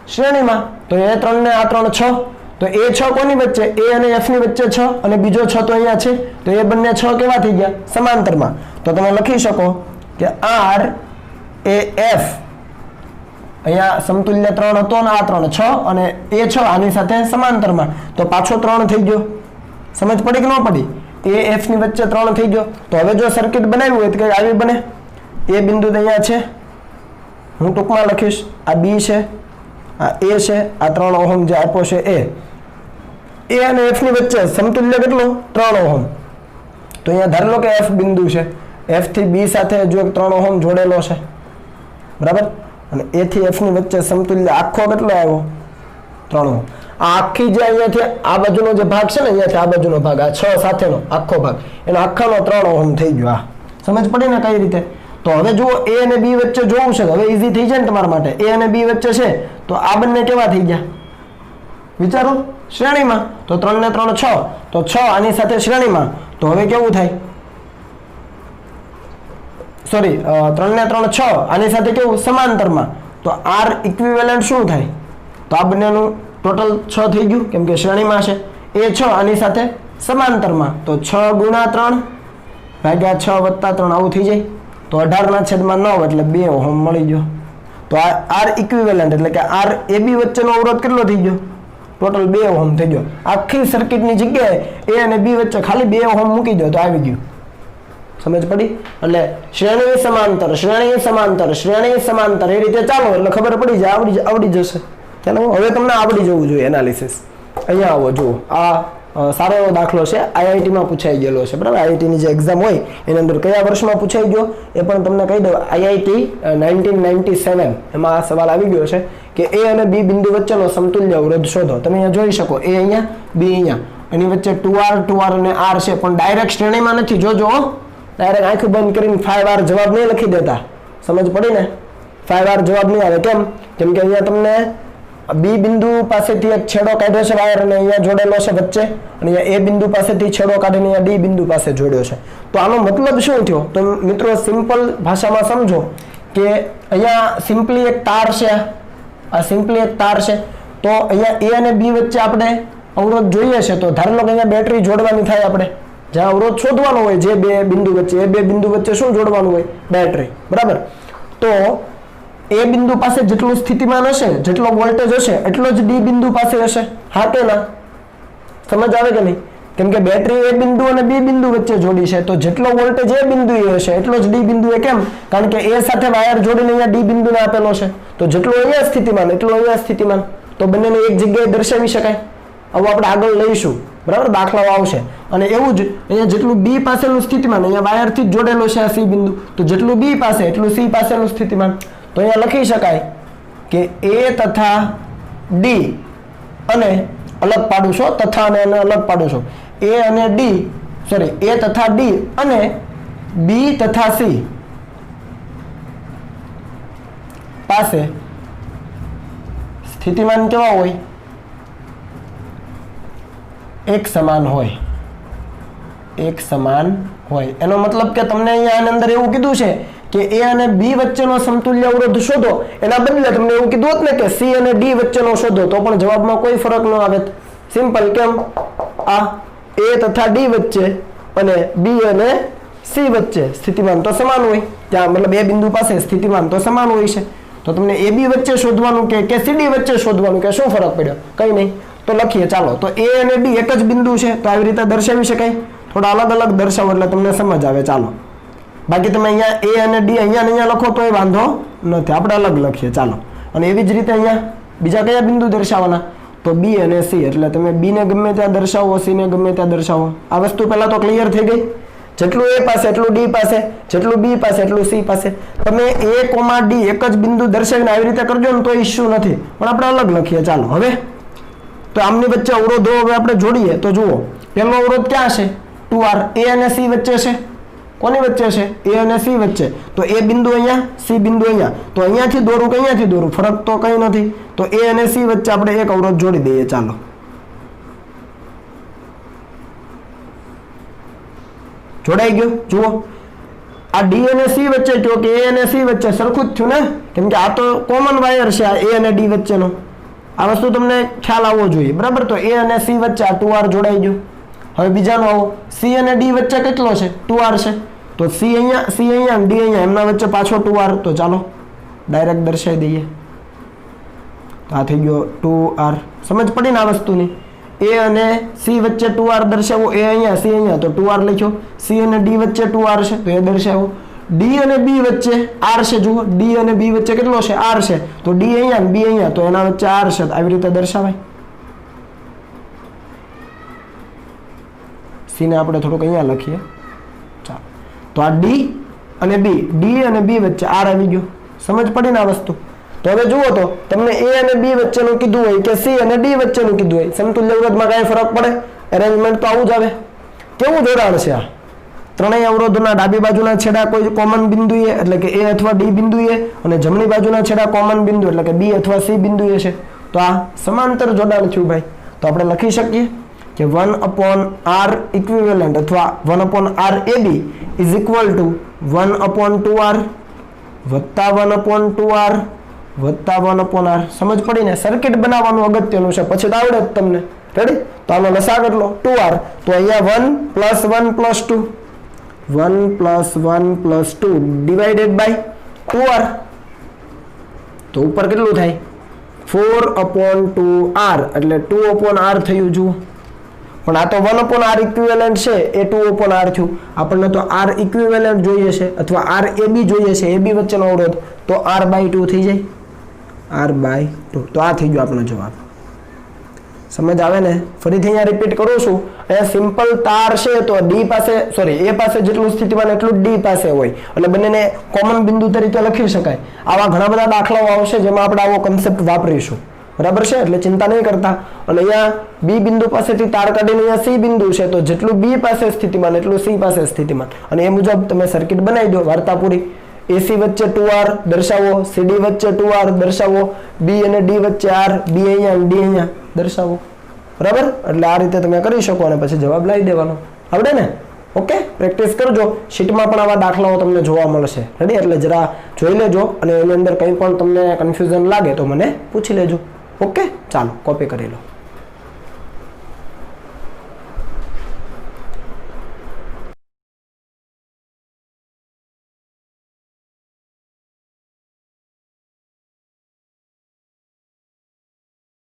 Speaker 1: શ્રેણીમાં તો એ 3 ને આ 3 6 તો એ 6 કોની વચ્ચે a અને f ની વચ્ચે 6 અને બીજો 6 તો અહીંયા છે તો એ બંને 6 કેવા થઈ ગયા સમાંતરમાં તો તમે લખી શકો કે r a f અહીંયા સમતુલ્ય 3 હતો ને આ 3 6 અને એ 6 આની સાથે સમાંતરમાં તો પાછો 3 થઈ ગયો સમજ પડી કે ન પડી એ f ની વચ્ચે 3 થઈ ગયો તો હવે જો સર્કિટ બનાવી હોય તો કઈ આવી બને એ બિંદુ અહીંયા છે હું ટૂંકમાં લખીશ આ b છે આ a છે આ 3 ઓહમ જે આપ્યો છે એ અને f ની વચ્ચે સમતુલ્ય કેટલો 3 ઓહમ તો અહીંયા ધાર લો કે f બિંદુ છે f થી b સાથે જો 3 ઓહમ જોડેલો છે બરાબર અને a થી f ની વચ્ચે સમતુલ્ય આખો કેટલો આવ્યો 3 ઓહમ આ આખી જે અહીંયાથી આ બાજુનો જે ભાગ છે ને અહીંયાથી આ બાજુનો ભાગ આ 6 સાથેનો આખો ભાગ એનો આખાનો 3 ઓહમ થઈ ગયો આ સમજ પડી ને કઈ રીતે તો હવે જુઓ a અને b વચ્ચે જોવું છે હવે ઈઝી થઈ જાય ને તમારા માટે a અને b વચ્ચે છે તો આ બંને કેવા થઈ ગયા વિચારો શ્રેણીમાં તો 3 ને 3 6 તો 6 આની સાથે શ્રેણીમાં તો હવે કેવું થાય સોરી 3 ને 3 6 આની સાથે કેવું સમાંતરમાં તો r ઇક્વિવેલન્ટ શું થાય તો આ બંનેનું ટોટલ 6 થઈ ગયું કેમ કે શ્રેણીમાં છે એ 6 આની સાથે સમાંતરમાં તો 6 ગુણ્યા 3 ભાગ્યા 6 વત્તા 3 આવું થઈ જાય તો 18 ના છેદમાં 9 એટલે 2 ઓહમ મળી ગયો તો આ r ઇક્વિવેલન્ટ એટલે કે r ab વચ્ચેનો અવરોધ કેટલો થઈ ગયો ટોટલ 2 ઓહમ થઈ ગયો આખી સર્કિટની જગ્યાએ a અને b વચ્ચે ખાલી 2 ઓહમ મૂકી દો તો આવી ગયું સમજ પડી એટલે શ્રેણી સમાંતર શ્રેણી સમાંતર શ્રેણી સમાંતર એ રીતે ચાલો એટલે ખબર પડી જાય આવડી જશે ચાલો હવે તમને આવડી જવું જોઈએ એનાલિસિસ અહીંયા આવો જુઓ આ સારો એવો દાખલો છે આઈઆઈટી માં પૂછાઈ ગયેલો છે બરાબર આઈઆઈટી ની જે એક્ઝામ હોય એની અંદર કયા વર્ષમાં પૂછાઈ ગયો એ પણ તમને કહી દઉં આઈઆઈટી 1997 એમાં આ સવાલ આવી ગયો છે કે a અને b બિંદુ વચ્ચેનો સમતુલ્ય અવરોધ શોધો તમે અહીંયા જોઈ શકો a અહીંયા b અહીંયા એની વચ્ચે 2r અને r છે પણ ડાયરેક્ટ શ્રેણીમાં નથી જોજો ડાયરેક્ટ આંખ બંધ કરીને 5r જવાબ નહીં લખી દેતા સમજ પડી ને 5r જવાબ નહીં આવે કેમ કે અહીંયા તમને b બિંદુ પાસેથી એક છેડો કાઢ્યો છે વાયર અને અહીંયા જોડેલો છે વચ્ચે અને અહીંયા a બિંદુ પાસેથી છેડો કાઢીને અહીંયા d બિંદુ પાસે જોડ્યો છે તો આનો મતલબ શું થયો તો મિત્રો સિમ્પલ ભાષામાં સમજો કે અહીંયા સિમ્પલી એક તાર છે આ સિમ્પલી એક તાર છે તો અહીંયા a અને b વચ્ચે આપણે અવરોધ જોઈએ છે તો ધારો કે અહીંયા બેટરી જોડવાની થાય આપણે જ્યાં અવરોધ શોધવાનો હોય જે બે બિંદુ વચ્ચે એ બે બિંદુ વચ્ચે શું જોડવાનું હોય બેટરી બરાબર તો એ બિંદુ પાસે જેટલું સ્થિતિમાન હશે જેટલો વોલ્ટેજ હશે એટલો જ ડી બિંદુ પાસે હશે હા કે ના સમજ આવે કે નહીં કેમ કે બેટરી એ બિંદુ અને બી બિંદુ વચ્ચે જોડી છે તો જેટલો વોલ્ટેજ એ બિંદુએ હશે એટલો જ ડી બિંદુએ કેમ કારણ કે એ સાથે વાયર જોડીને અહીંયા ડી બિંદુને આપેલો છે તો જેટલો અહીંયા સ્થિતિમાન એટલો અહીંયા સ્થિતિમાન તો બંનેને એક જગ્યાએ દર્શાવી શકાય હવે આપણે આગળ લઈશું બરાબર દાખલાઓ આવશે અને એવું જ અહીંયા જેટલું બી પાસેનું સ્થિતિમાન અહીંયા વાયરથી જ જોડેલો છે આ સી બિંદુ તો જેટલું બી પાસે એટલું સી પાસેનું સ્થિતિમાન તો અહીંયા લખી શકાય કે એ તથા ડી અને અલગ પાડું છો તથા અને અલગ પાડું છો એ અને ડી સોરી એ તથા ડી અને બી તથા સી પાસે સ્થિતિમાન કેવા હોય એક સમાન હોય એનો મતલબ કે તમને અહીંયા આની અંદર એવું કીધું છે કે a અને b વચ્ચેનો સમતુલ્ય અવરોધ શોધો એના બદલે તમને એવું કીધું હોત ને કે c અને d વચ્ચેનો શોધો તો પણ જવાબમાં કોઈ ફરક ન આવે સિમ્પલ કેમ આ a તથા d વચ્ચે અને b અને c વચ્ચે સ્થિતિમાન તો સમાન હોય ત્યાં મતલબ એ બિંદુ પાસે સ્થિતિમાન તો સમાન હોય છે તો તમને ab વચ્ચે શોધવાનું કે cd વચ્ચે શોધવાનું કે શું ફરક પડ્યો કંઈ નહીં તો લખીએ ચાલો તો a અને d એક જ બિંદુ છે તો આવી રીતે દર્શાવી શકાય થોડા અલગ અલગ દર્શાવો એટલે તમને સમજ આવે ચાલો બાકી તમે અહીંયા a અને d અહીંયા લખો તો એ વાંધો નથી આપણે અલગ લખીએ ચાલો અને એવી જ રીતે અહીંયા બીજા કયા બિંદુ દર્શાવવાના તો બી અને સી, એટલે તમે બી ને ગમે ત્યાં દર્શાવો, સી ને ગમે ત્યાં દર્શાવો. આ વસ્તુ પહેલા તો ક્લિયર થઈ ગઈ. જેટલું એ પાસે એટલું ડી પાસે, જેટલું બી પાસે એટલું સી પાસે. તમે એ કોમા ડી એક જ બિંદુ દર્શાવીને આવી રીતે કરજો ને તો ઇશ્યુ નથી, પણ આપણે અલગ લખીએ. ચાલો હવે તો આમની વચ્ચે અવરોધો હવે આપણે જોડીએ તો જુઓ, પહેલો અવરોધ ક્યાં છે? 2r. એ અને સી વચ્ચે છે. કોની વચ્ચે છે? એ અને સી વચ્ચે. તો એ બિંદુ અહીંયા, સી બિંદુ અહીંયા. તો અહીંયાથી દોરું કે અહીંયાથી દોરું, ફરક તો કંઈ નથી. તો એ અને સી વચ્ચે આપણે એક અવરોધ જોડી દઈએ. ચાલો જોડાઈ ગયો. જુઓ આ ડી અને સી વચ્ચે કયો કે એ અને સી વચ્ચે સરખું જ થયું ને, કેમ કે આ તો કોમન વાયર છે આ એ અને ડી વચ્ચેનો. આ વસ્તુ તમને ખ્યાલ આવવો જોઈએ, બરાબર. તો એ અને સી વચ્ચે આ 2r જોડાઈ ગયું. હવે બીજાનો આવો, સી અને ડી વચ્ચે કેટલો છે? 2r છે. તો સી અહીંયા ડી અહીંયા, એમના વચ્ચે પાછો 2r. તો ચાલો ડાયરેક્ટ દર્શાવી દઈએ. તો આ થઈ ગયો 2r. સમજ પડી ને આ વસ્તુની? એ અને સી વચ્ચે 2r દર્શાવો, એ અહીંયા સી અહીંયા, તો 2r લખ્યો. સી અને ડી વચ્ચે 2r છે તો એ દર્શાવો. ડી અને બી વચ્ચે r છે. જુઓ ડી અને બી વચ્ચે કેટલો છે? r છે. તો ડી અહીંયા બી અહીંયા, તો એના વચ્ચે r છે. આવી રીતે દર્શાવાય. સી ને આપણે થોડુંક અહીંયા લખીએ. ચાલો તો આ ડી અને બી વચ્ચે r આવી ગયો. સમજ પડી ને આ વસ્તુ? તો હવે જુઓ તો તમને એ અને બી વચ્ચેનું કીધું હોય કે સી અને ડી વચ્ચેનું કીધું હોય, સમતુલ્ય અવરોધમાં કાંઈ ફરક પડે? અરેન્જમેન્ટ તો આવું જ આવે. કેવું જોડાણ છે આ? ત્રણેય અવરોધોના ડાબી બાજુના છેડા કોઈ કોમન બિંદુએ, એટલે કે એ અથવા ડી બિંદુએ, અને જમણી બાજુના છેડા કોમન બિંદુ એટલે કે બી અથવા સી બિંદુએ છે. તો આ સમાંતર જોડાણ થયું ભાઈ. તો આપણે લખી શકીએ કે 1/r ઇક્વિવેલન્ટ અથવા 1/r AB is equal two 1/2r વત્તા 1/2r વત્તા 1/r. સમજ પડી ને? સર્કિટ બનાવવાનું અગત્યનું છે, પછી તો આવડે જ તમને. રેડી? તો આનો લસા કેટલો? 2r. તો અહીંયા 1 + 1 + 2, 1 + 1 + 2 ડિવાઇડેડ બાય 2r. તો ઉપર કેટલું થાય? 4/2r એટલે 2/r થયું. જુઓ પણ આ તો 1/r ઇક્વિવેલન્ટ છે, એ 2/r થયું. આપણને તો r ઇક્વિવેલન્ટ જોઈએ છે અથવા r AB જોઈએ છે, AB વચ્ચેનો અવરોધ, તો r/2 થઈ જાય. r/2. તો આ થઈ ગયો આપણો જવાબ. સમજ આવે ને? ફરીથી અહીંયા રિપીટ કરું છું. અહીંયા સિમ્પલ તાર છે તો ડી પાસે, સોરી એ પાસે જેટલું સ્થિતિમાન એટલું ડી પાસે હોય, એટલે બંનેને કોમન બિંદુ તરીકે લખી શકાય. આવા ઘણા બધા દાખલાઓ આવશે જેમાં આપણે આવો કન્સેપ્ટ વાપરીશું, બરાબર છે? એટલે ચિંતા નહીં કરતા. અને અહીંયા બી બિંદુ પાસેથી તાર કાઢીને અહીંયા સી બિંદુ છે, તો જેટલું બી પાસે સ્થિતિમાન એટલું સી પાસે સ્થિતિમાન, અને એ મુજબ તમે સર્કિટ બનાવી દો. વાર્તા પૂરી. એસી વચ્ચે 2r દર્શાવો, સીડી વચ્ચે 2r દર્શાવો, બી અને ડી વચ્ચે r, બી અહીંયા ડી અહીંયા દર્શાવો. બરાબર? એટલે આ રીતે તમે કરી શકો અને પછી જવાબ લાવી દેવાનો. આવડે ને? ઓકે, પ્રેક્ટિસ કરજો. શીટમાં પણ આવા દાખલાઓ તમને જોવા મળશે. રેડી? એટલે જરા જોઈ લેજો, અને એની અંદર કંઈ પણ તમને કન્ફ્યુઝન લાગે તો મને પૂછી લેજો. ઓકે, ચાલો કોપી કરી લો.